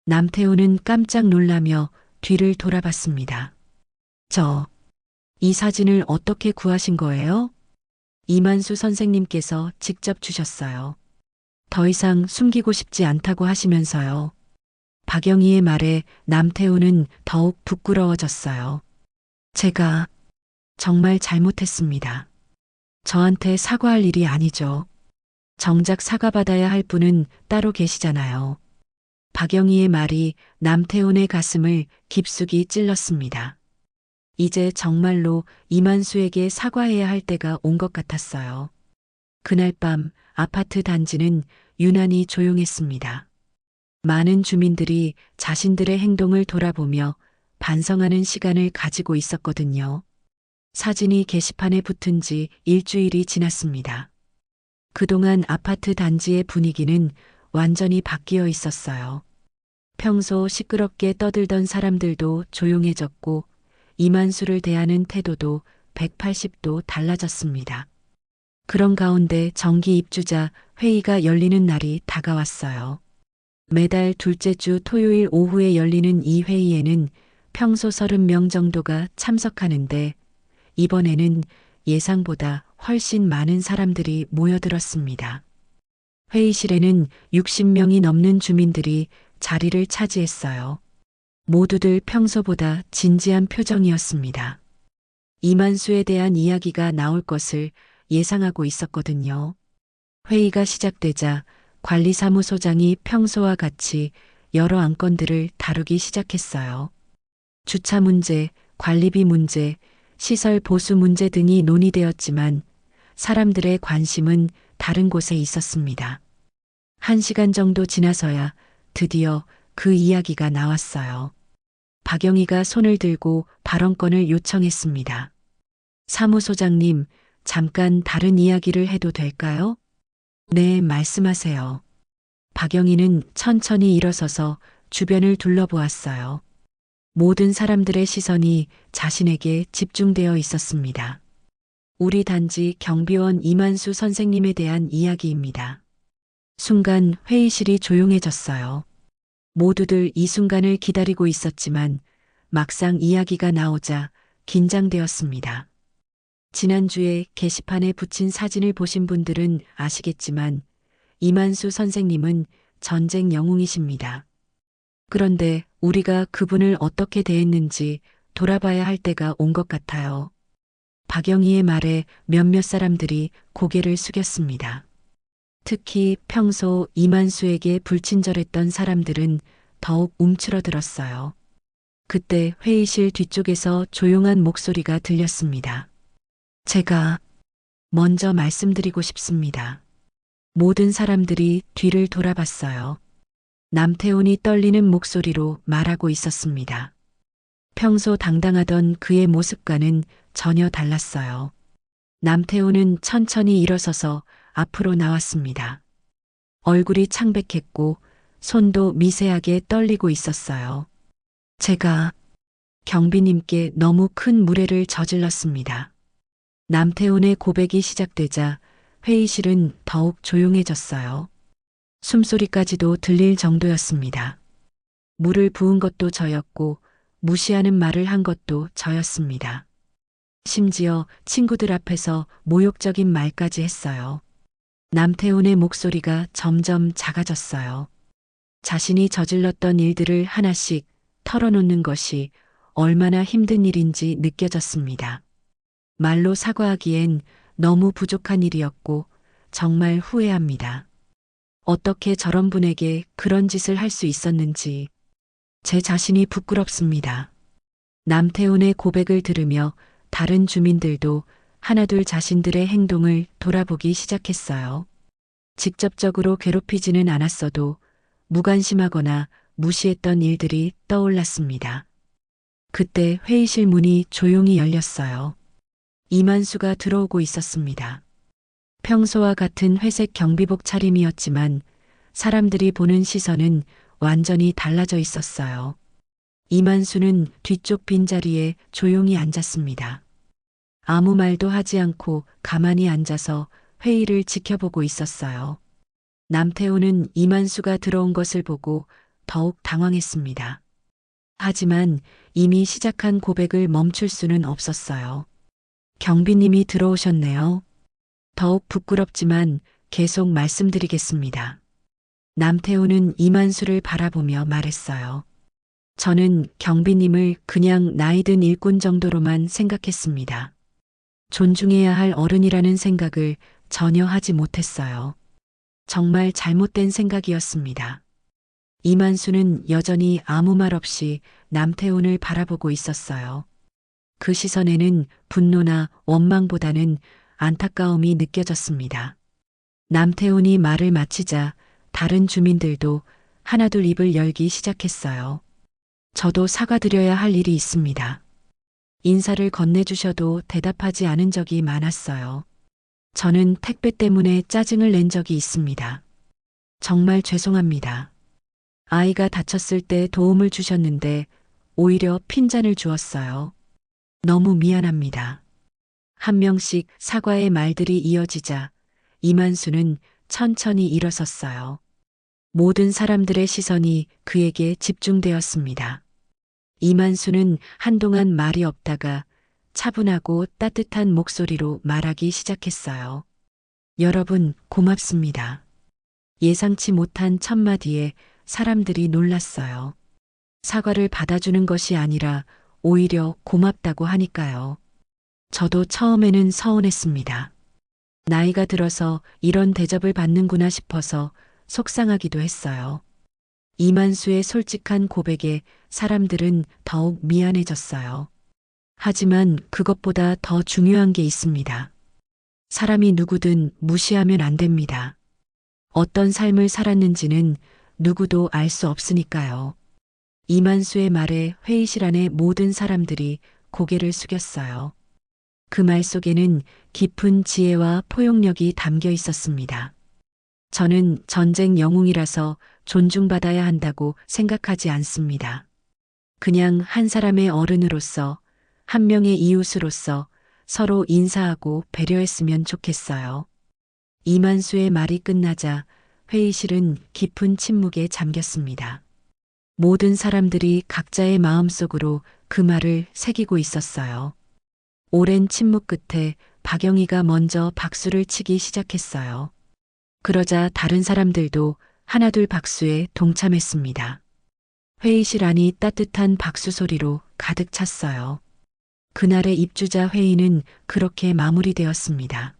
남태우는 깜짝 놀라며 뒤를 돌아봤습니다. 이 사진을 어떻게 구하신 거예요? 이만수 선생님께서 직접 주셨어요. 더 이상 숨기고 싶지 않다고 하시면서요. 박영희의 말에 남태우는 더욱 부끄러워졌어요. 제가 정말 잘못했습니다. 저한테 사과할 일이 아니죠. 정작 사과받아야 할 분은 따로 계시잖아요. 박영희의 말이 남태훈의 가슴을 깊숙이 찔렀습니다. 이제 정말로 이만수에게 사과해야 할 때가 온 것 같았어요. 그날 밤 아파트 단지는 유난히 조용했습니다. 많은 주민들이 자신들의 행동을 돌아보며 반성하는 시간을 가지고 있었거든요. 사진이 게시판에 붙은 지 일주일이 지났습니다. 그동안 아파트 단지의 분위기는 완전히 바뀌어 있었어요. 평소 시끄럽게 떠들던 사람들도 조용해졌고 이만수를 대하는 태도도 180도 달라졌습니다. 그런 가운데 정기 입주자 회의가 열리는 날이 다가왔어요. 매달 둘째 주 토요일 오후에 열리는 이 회의에는 평소 30명 정도가 참석하는데 이번에는 예상보다 훨씬 많은 사람들이 모여들었습니다. 회의실에는 60명이 넘는 주민들이 자리를 차지했어요. 모두들 평소보다 진지한 표정이었습니다. 이만수에 대한 이야기가 나올 것을 예상하고 있었거든요. 회의가 시작되자 관리사무소장이 평소와 같이 여러 안건들을 다루기 시작했어요. 주차 문제, 관리비 문제, 시설 보수 문제 등이 논의되었지만 사람들의 관심은 다른 곳에 있었습니다. 1시간 정도 지나서야 드디어 그 이야기가 나왔어요. 박영희가 손을 들고 발언권을 요청했습니다. 사무소장님, 잠깐 다른 이야기를 해도 될까요? 네, 말씀하세요. 박영희는 천천히 일어서서 주변을 둘러보았어요. 모든 사람들의 시선이 자신에게 집중되어 있었습니다. 우리 단지 경비원 이만수 선생님에 대한 이야기입니다. 순간 회의실이 조용해졌어요. 모두들 이 순간을 기다리고 있었지만 막상 이야기가 나오자 긴장되었습니다. 지난주에 게시판에 붙인 사진을 보신 분들은 아시겠지만 이만수 선생님은 전쟁 영웅이십니다. 그런데 우리가 그분을 어떻게 대했는지 돌아봐야 할 때가 온 것 같아요. 박영희의 말에 몇몇 사람들이 고개를 숙였습니다. 특히 평소 이만수에게 불친절했던 사람들은 더욱 움츠러들었어요. 그때 회의실 뒤쪽에서 조용한 목소리가 들렸습니다. 제가 먼저 말씀드리고 싶습니다. 모든 사람들이 뒤를 돌아봤어요. 남태훈이 떨리는 목소리로 말하고 있었습니다. 평소 당당하던 그의 모습과는 전혀 달랐어요. 남태훈은 천천히 일어서서 앞으로 나왔습니다. 얼굴이 창백했고 손도 미세하게 떨리고 있었어요. 제가 경비님께 너무 큰 무례를 저질렀습니다. 남태훈의 고백이 시작되자 회의실은 더욱 조용해졌어요. 숨소리까지도 들릴 정도였습니다. 물을 부은 것도 저였고 무시하는 말을 한 것도 저였습니다. 심지어 친구들 앞에서 모욕적인 말까지 했어요. 남태훈의 목소리가 점점 작아졌어요. 자신이 저질렀던 일들을 하나씩 털어놓는 것이 얼마나 힘든 일인지 느껴졌습니다. 말로 사과하기엔 너무 부족한 일이었고 정말 후회합니다. 어떻게 저런 분에게 그런 짓을 할 수 있었는지 제 자신이 부끄럽습니다. 남태훈의 고백을 들으며 다른 주민들도 하나둘 자신들의 행동을 돌아보기 시작했어요. 직접적으로 괴롭히지는 않았어도 무관심하거나 무시했던 일들이 떠올랐습니다. 그때 회의실 문이 조용히 열렸어요. 이만수가 들어오고 있었습니다. 평소와 같은 회색 경비복 차림이었지만 사람들이 보는 시선은 완전히 달라져 있었어요. 이만수는 뒤쪽 빈자리에 조용히 앉았습니다. 아무 말도 하지 않고 가만히 앉아서 회의를 지켜보고 있었어요. 남태호는 이만수가 들어온 것을 보고 더욱 당황했습니다. 하지만 이미 시작한 고백을 멈출 수는 없었어요. 경비님이 들어오셨네요. 더욱 부끄럽지만 계속 말씀드리겠습니다. 남태호는 이만수를 바라보며 말했어요. 저는 경비님을 그냥 나이든 일꾼 정도로만 생각했습니다. 존중해야 할 어른이라는 생각을 전혀 하지 못했어요. 정말 잘못된 생각이었습니다. 이만수는 여전히 아무 말 없이 남태훈을 바라보고 있었어요. 그 시선에는 분노나 원망보다는 안타까움이 느껴졌습니다. 남태훈이 말을 마치자 다른 주민들도 하나둘 입을 열기 시작했어요. 저도 사과드려야 할 일이 있습니다. 인사를 건네주셔도 대답하지 않은 적이 많았어요. 저는 택배 때문에 짜증을 낸 적이 있습니다. 정말 죄송합니다. 아이가 다쳤을 때 도움을 주셨는데 오히려 핀잔을 주었어요. 너무 미안합니다. 한 명씩 사과의 말들이 이어지자 이만수는 천천히 일어섰어요. 모든 사람들의 시선이 그에게 집중되었습니다. 이만수는 한동안 말이 없다가 차분하고 따뜻한 목소리로 말하기 시작했어요. 여러분, 고맙습니다. 예상치 못한 첫마디에 사람들이 놀랐어요. 사과를 받아주는 것이 아니라 오히려 고맙다고 하니까요. 저도 처음에는 서운했습니다. 나이가 들어서 이런 대접을 받는구나 싶어서 속상하기도 했어요. 이만수의 솔직한 고백에 사람들은 더욱 미안해졌어요. 하지만 그것보다 더 중요한 게 있습니다. 사람이 누구든 무시하면 안 됩니다. 어떤 삶을 살았는지는 누구도 알 수 없으니까요. 이만수의 말에 회의실 안의 모든 사람들이 고개를 숙였어요. 그 말 속에는 깊은 지혜와 포용력이 담겨 있었습니다. 저는 전쟁 영웅이라서 존중받아야 한다고 생각하지 않습니다. 그냥 한 사람의 어른으로서, 한 명의 이웃으로서 서로 인사하고 배려했으면 좋겠어요. 이만수의 말이 끝나자 회의실은 깊은 침묵에 잠겼습니다. 모든 사람들이 각자의 마음속으로 그 말을 새기고 있었어요. 오랜 침묵 끝에 박영희가 먼저 박수를 치기 시작했어요. 그러자 다른 사람들도 하나둘 박수에 동참했습니다. 회의실 안이 따뜻한 박수 소리로 가득 찼어요. 그날의 입주자 회의는 그렇게 마무리되었습니다.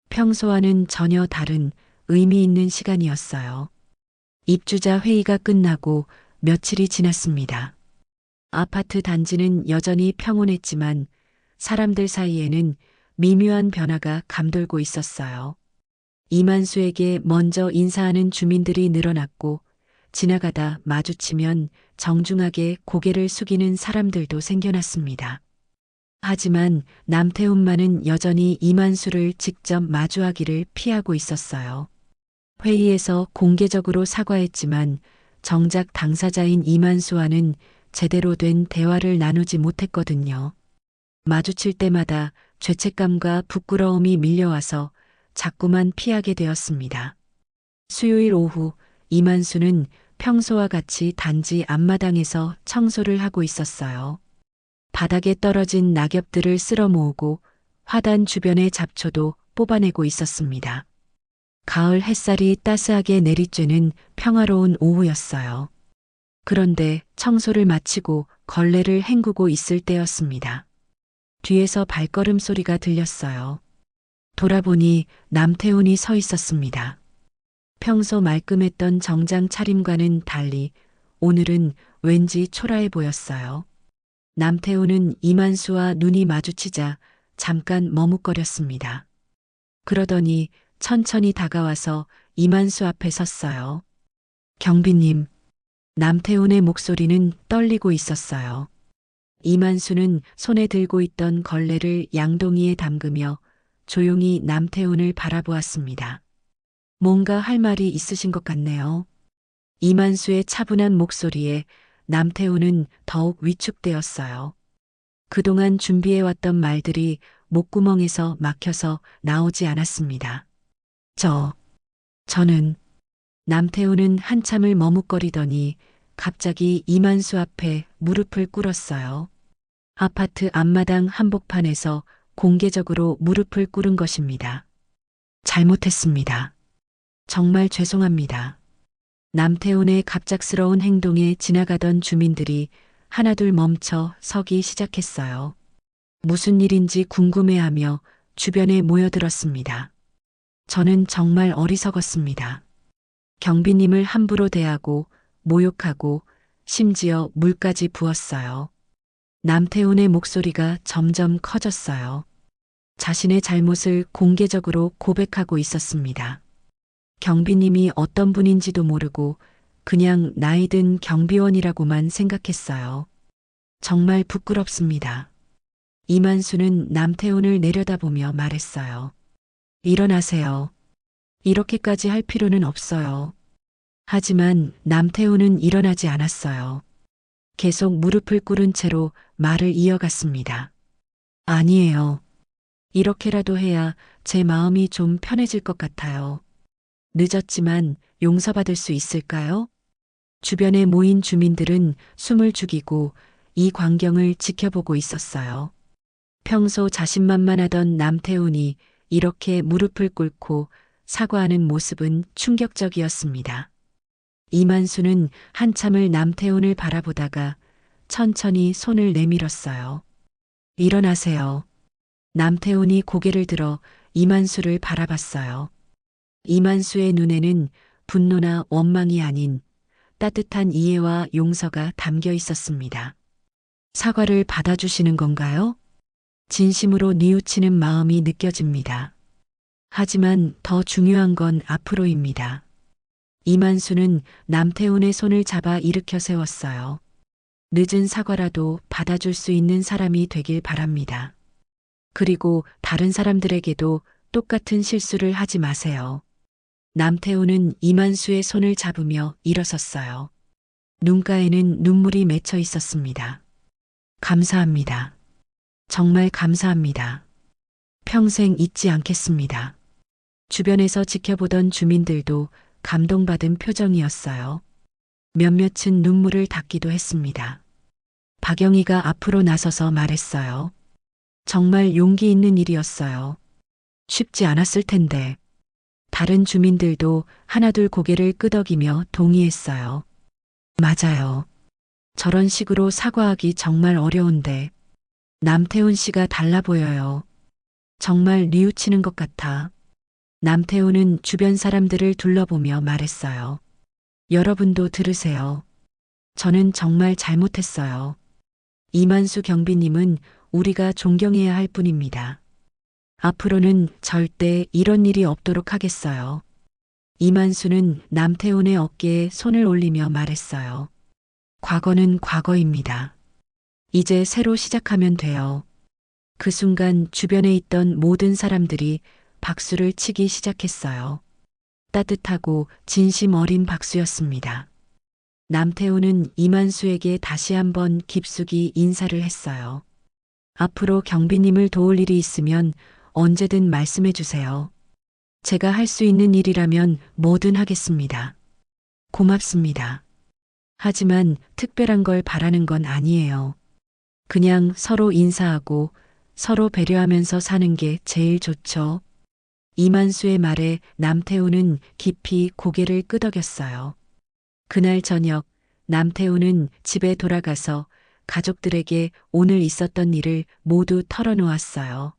평소와는 전혀 다른 의미 있는 시간이었어요. 입주자 회의가 끝나고 며칠이 지났습니다. 아파트 단지는 여전히 평온했지만 사람들 사이에는 미묘한 변화가 감돌고 있었어요. 이만수에게 먼저 인사하는 주민들이 늘어났고 지나가다 마주치면 정중하게 고개를 숙이는 사람들도 생겨났습니다. 하지만 남태훈만은 여전히 이만수를 직접 마주하기를 피하고 있었어요. 회의에서 공개적으로 사과했지만 정작 당사자인 이만수와는 제대로 된 대화를 나누지 못했거든요. 마주칠 때마다 죄책감과 부끄러움이 밀려와서 자꾸만 피하게 되었습니다. 수요일 오후 이만수는 평소와 같이 단지 앞마당에서 청소를 하고 있었어요. 바닥에 떨어진 낙엽들을 쓸어 모으고 화단 주변의 잡초도 뽑아내고 있었습니다. 가을 햇살이 따스하게 내리쬐는 평화로운 오후였어요. 그런데 청소를 마치고 걸레를 헹구고 있을 때였습니다. 뒤에서 발걸음 소리가 들렸어요. 돌아보니 남태훈이 서 있었습니다. 평소 말끔했던 정장 차림과는 달리 오늘은 왠지 초라해 보였어요. 남태훈은 이만수와 눈이 마주치자 잠깐 머뭇거렸습니다. 그러더니 천천히 다가와서 이만수 앞에 섰어요. 경비님. 남태훈의 목소리는 떨리고 있었어요. 이만수는 손에 들고 있던 걸레를 양동이에 담그며 조용히 남태훈을 바라보았습니다. 뭔가 할 말이 있으신 것 같네요. 이만수의 차분한 목소리에 남태훈은 더욱 위축되었어요. 그동안 준비해왔던 말들이 목구멍에서 막혀서 나오지 않았습니다. 저는 남태훈은 한참을 머뭇거리더니 갑자기 이만수 앞에 무릎을 꿇었어요. 아파트 앞마당 한복판에서 공개적으로 무릎을 꿇은 것입니다. 잘못했습니다. 정말 죄송합니다. 남태훈의 갑작스러운 행동에 지나가던 주민들이 하나둘 멈춰 서기 시작했어요. 무슨 일인지 궁금해하며 주변에 모여들었습니다. 저는 정말 어리석었습니다. 경비님을 함부로 대하고 모욕하고 심지어 물까지 부었어요. 남태훈의 목소리가 점점 커졌어요. 자신의 잘못을 공개적으로 고백하고 있었습니다. 경비님이 어떤 분인지도 모르고 그냥 나이든 경비원이라고만 생각했어요. 정말 부끄럽습니다. 이만수는 남태훈을 내려다보며 말했어요. 일어나세요. 이렇게까지 할 필요는 없어요. 하지만 남태훈은 일어나지 않았어요. 계속 무릎을 꿇은 채로 말을 이어갔습니다. 아니에요. 이렇게라도 해야 제 마음이 좀 편해질 것 같아요. 늦었지만 용서받을 수 있을까요? 주변에 모인 주민들은 숨을 죽이고 이 광경을 지켜보고 있었어요. 평소 자신만만하던 남태훈이 이렇게 무릎을 꿇고 사과하는 모습은 충격적이었습니다. 이만수는 한참을 남태훈을 바라보다가 천천히 손을 내밀었어요. 일어나세요. 남태훈이 고개를 들어 이만수를 바라봤어요. 이만수의 눈에는 분노나 원망이 아닌 따뜻한 이해와 용서가 담겨 있었습니다. 사과를 받아주시는 건가요? 진심으로 뉘우치는 마음이 느껴집니다. 하지만 더 중요한 건 앞으로입니다. 이만수는 남태훈의 손을 잡아 일으켜 세웠어요. 늦은 사과라도 받아줄 수 있는 사람이 되길 바랍니다. 그리고 다른 사람들에게도 똑같은 실수를 하지 마세요. 남태훈은 이만수의 손을 잡으며 일어섰어요. 눈가에는 눈물이 맺혀 있었습니다. 감사합니다. 정말 감사합니다. 평생 잊지 않겠습니다. 주변에서 지켜보던 주민들도 감동받은 표정이었어요. 몇몇은 눈물을 닦기도 했습니다. 박영희가 앞으로 나서서 말했어요. 정말 용기 있는 일이었어요. 쉽지 않았을 텐데. 다른 주민들도 하나둘 고개를 끄덕이며 동의했어요. 맞아요. 저런 식으로 사과하기 정말 어려운데. 남태훈 씨가 달라 보여요. 정말 뉘우치는 것 같아. 남태훈은 주변 사람들을 둘러보며 말했어요. 여러분도 들으세요. 저는 정말 잘못했어요. 이만수 경비님은 우리가 존경해야 할 뿐입니다. 앞으로는 절대 이런 일이 없도록 하겠어요. 이만수는 남태훈의 어깨에 손을 올리며 말했어요. 과거는 과거입니다. 이제 새로 시작하면 돼요. 그 순간 주변에 있던 모든 사람들이 박수를 치기 시작했어요. 따뜻하고 진심 어린 박수였습니다. 남태훈은 이만수에게 다시 한번 깊숙이 인사를 했어요. 앞으로 경비님을 도울 일이 있으면 언제든 말씀해 주세요. 제가 할 수 있는 일이라면 뭐든 하겠습니다. 고맙습니다. 하지만 특별한 걸 바라는 건 아니에요. 그냥 서로 인사하고 서로 배려하면서 사는 게 제일 좋죠. 이만수의 말에 남태훈은 깊이 고개를 끄덕였어요. 그날 저녁 남태훈은 집에 돌아가서 가족들에게 오늘 있었던 일을 모두 털어놓았어요.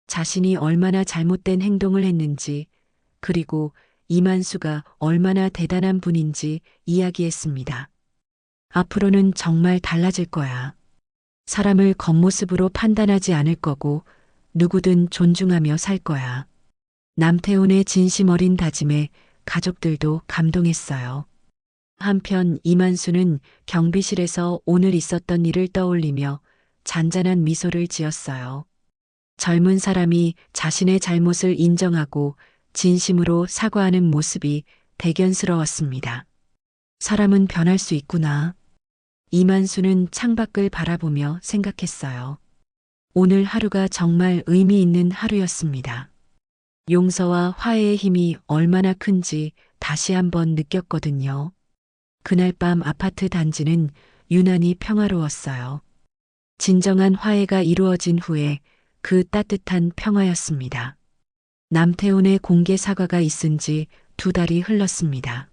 자신이 얼마나 잘못된 행동을 했는지, 그리고 이만수가 얼마나 대단한 분인지 이야기했습니다. 앞으로는 정말 달라질 거야. 사람을 겉모습으로 판단하지 않을 거고, 누구든 존중하며 살 거야. 남태훈의 진심 어린 다짐에 가족들도 감동했어요. 한편 이만수는 경비실에서 오늘 있었던 일을 떠올리며 잔잔한 미소를 지었어요. 젊은 사람이 자신의 잘못을 인정하고 진심으로 사과하는 모습이 대견스러웠습니다. 사람은 변할 수 있구나. 이만수는 창밖을 바라보며 생각했어요. 오늘 하루가 정말 의미 있는 하루였습니다. 용서와 화해의 힘이 얼마나 큰지 다시 한번 느꼈거든요. 그날 밤 아파트 단지는 유난히 평화로웠어요. 진정한 화해가 이루어진 후에 그 따뜻한 평화였습니다. 남태훈의 공개 사과가 있은 지 2달이 흘렀습니다.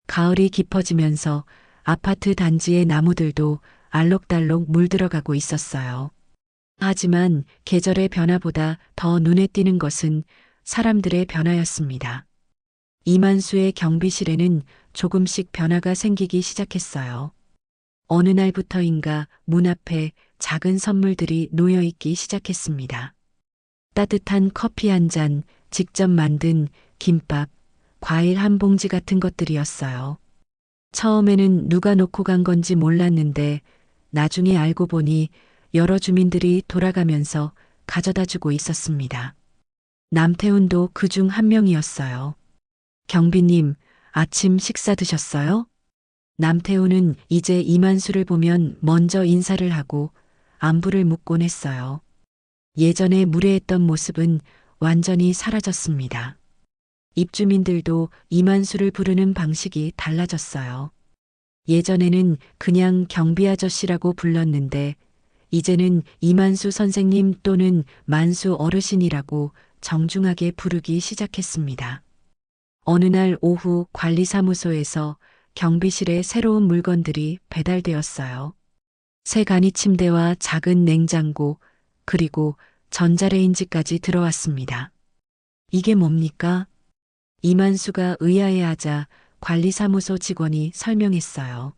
가을이 깊어지면서 아파트 단지의 나무들도 알록달록 물들어가고 있었어요. 하지만 계절의 변화보다 더 눈에 띄는 것은 사람들의 변화였습니다. 이만수의 경비실에는 조금씩 변화가 생기기 시작했어요. 어느 날부터인가 문 앞에 작은 선물들이 놓여 있기 시작했습니다. 따뜻한 커피 한 잔, 직접 만든 김밥, 과일 한 봉지 같은 것들이었어요. 처음에는 누가 놓고 간 건지 몰랐는데 나중에 알고 보니 여러 주민들이 돌아가면서 가져다 주고 있었습니다. 남태훈도 그 중 한 명이었어요. 경비님, 아침 식사 드셨어요? 남태훈은 이제 이만수를 보면 먼저 인사를 하고 안부를 묻곤 했어요. 예전에 무례했던 모습은 완전히 사라졌습니다. 입주민들도 이만수를 부르는 방식이 달라졌어요. 예전에는 그냥 경비 아저씨라고 불렀는데 이제는 이만수 선생님 또는 만수 어르신이라고 정중하게 부르기 시작했습니다. 어느 날 오후 관리사무소에서 경비실에 새로운 물건들이 배달되었어요. 새 간이 침대와 작은 냉장고, 그리고 전자레인지까지 들어왔습니다. 이게 뭡니까? 이만수가 의아해하자 관리사무소 직원이 설명했어요.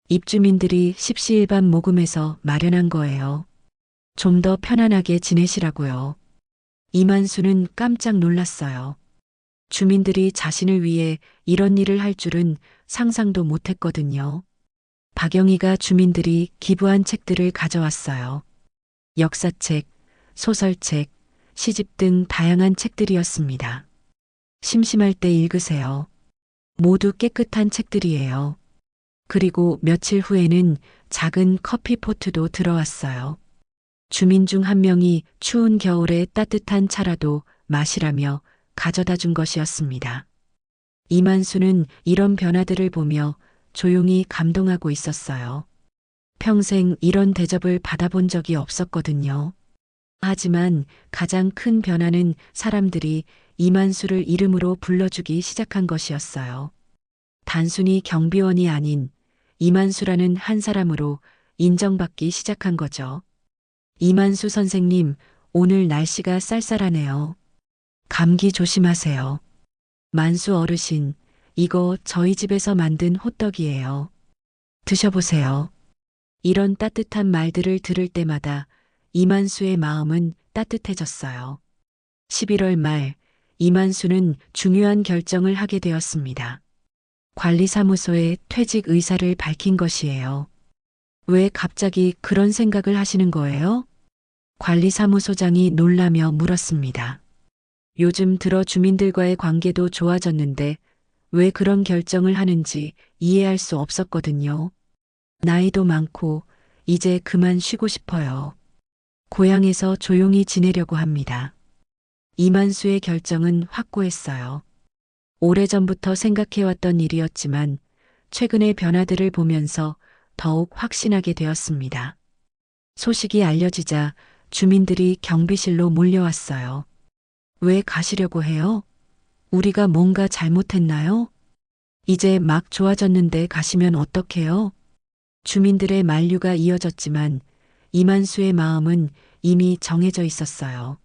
입주민들이 십시일반 모금해서 마련한 거예요. 좀 더 편안하게 지내시라고요. 이만수는 깜짝 놀랐어요. 주민들이 자신을 위해 이런 일을 할 줄은 상상도 못했거든요. 박영희가 주민들이 기부한 책들을 가져왔어요. 역사책, 소설책, 시집 등 다양한 책들이었습니다. 심심할 때 읽으세요. 모두 깨끗한 책들이에요. 그리고 며칠 후에는 작은 커피포트도 들어왔어요. 주민 중 한 명이 추운 겨울에 따뜻한 차라도 마시라며 가져다 준 것이었습니다. 이만수는 이런 변화들을 보며 조용히 감동하고 있었어요. 평생 이런 대접을 받아본 적이 없었거든요. 하지만 가장 큰 변화는 사람들이 이만수를 이름으로 불러주기 시작한 것이었어요. 단순히 경비원이 아닌 이만수라는 한 사람으로 인정받기 시작한 거죠. 이만수 선생님, 오늘 날씨가 쌀쌀하네요. 감기 조심하세요. 만수 어르신, 이거 저희 집에서 만든 호떡이에요. 드셔보세요. 이런 따뜻한 말들을 들을 때마다 이만수의 마음은 따뜻해졌어요. 11월 말, 이만수는 중요한 결정을 하게 되었습니다. 관리사무소에 퇴직 의사를 밝힌 것이에요. 왜 갑자기 그런 생각을 하시는 거예요? 관리사무소장이 놀라며 물었습니다. 요즘 들어 주민들과의 관계도 좋아졌는데 왜 그런 결정을 하는지 이해할 수 없었거든요. 나이도 많고 이제 그만 쉬고 싶어요. 고향에서 조용히 지내려고 합니다. 이만수의 결정은 확고했어요. 오래전부터 생각해왔던 일이었지만 최근의 변화들을 보면서 더욱 확신하게 되었습니다. 소식이 알려지자 주민들이 경비실로 몰려왔어요. 왜 가시려고 해요? 우리가 뭔가 잘못했나요? 이제 막 좋아졌는데 가시면 어떡해요? 주민들의 만류가 이어졌지만 이만수의 마음은 이미 정해져 있었어요.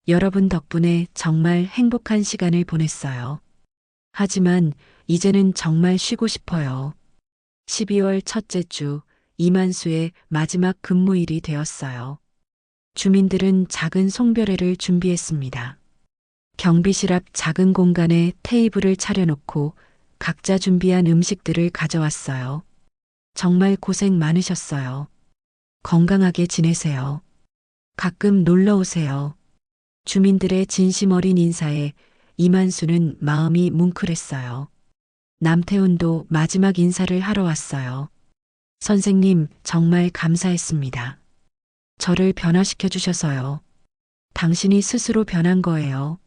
여러분 덕분에 정말 행복한 시간을 보냈어요. 하지만 이제는 정말 쉬고 싶어요. 12월 첫째 주 이만수의 마지막 근무일이 되었어요. 주민들은 작은 송별회를 준비했습니다. 경비실 앞 작은 공간에 테이블을 차려놓고 각자 준비한 음식들을 가져왔어요. 정말 고생 많으셨어요. 건강하게 지내세요. 가끔 놀러 오세요. 주민들의 진심 어린 인사에 이만수는 마음이 뭉클했어요. 남태훈도 마지막 인사를 하러 왔어요. 선생님, 정말 감사했습니다. 저를 변화시켜 주셔서요. 당신이 스스로 변한 거예요.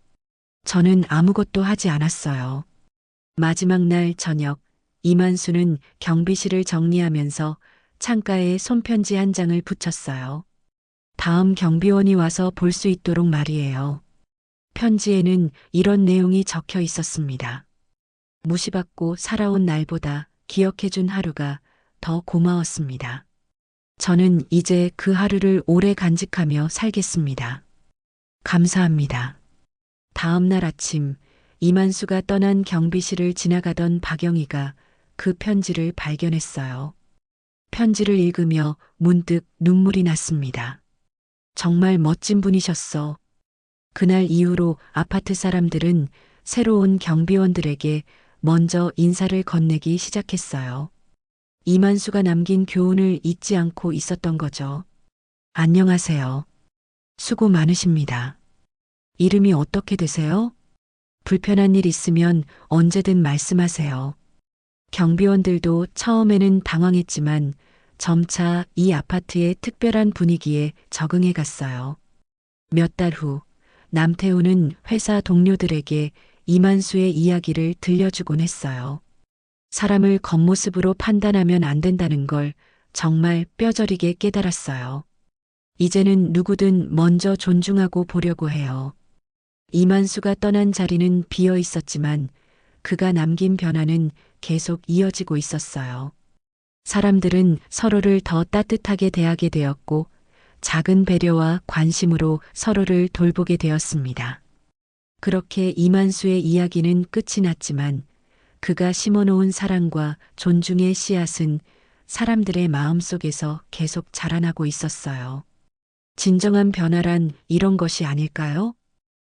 저는 아무것도 하지 않았어요. 마지막 날 저녁, 이만수는 경비실을 정리하면서 창가에 손편지 한 장을 붙였어요. 다음 경비원이 와서 볼 수 있도록 말이에요. 편지에는 이런 내용이 적혀 있었습니다. 무시받고 살아온 날보다 기억해준 하루가 더 고마웠습니다. 저는 이제 그 하루를 오래 간직하며 살겠습니다. 감사합니다. 다음 날 아침, 이만수가 떠난 경비실을 지나가던 박영희가 그 편지를 발견했어요. 편지를 읽으며 문득 눈물이 났습니다. 정말 멋진 분이셨어. 그날 이후로 아파트 사람들은 새로운 경비원들에게 먼저 인사를 건네기 시작했어요. 이만수가 남긴 교훈을 잊지 않고 있었던 거죠. 안녕하세요. 수고 많으십니다. 이름이 어떻게 되세요? 불편한 일 있으면 언제든 말씀하세요. 경비원들도 처음에는 당황했지만 점차 이 아파트의 특별한 분위기에 적응해 갔어요. 몇 달 후, 남태우는 회사 동료들에게 이만수의 이야기를 들려주곤 했어요. 사람을 겉모습으로 판단하면 안 된다는 걸 정말 뼈저리게 깨달았어요. 이제는 누구든 먼저 존중하고 보려고 해요. 이만수가 떠난 자리는 비어 있었지만 그가 남긴 변화는 계속 이어지고 있었어요. 사람들은 서로를 더 따뜻하게 대하게 되었고 작은 배려와 관심으로 서로를 돌보게 되었습니다. 그렇게 이만수의 이야기는 끝이 났지만 그가 심어놓은 사랑과 존중의 씨앗은 사람들의 마음속에서 계속 자라나고 있었어요. 진정한 변화란 이런 것이 아닐까요?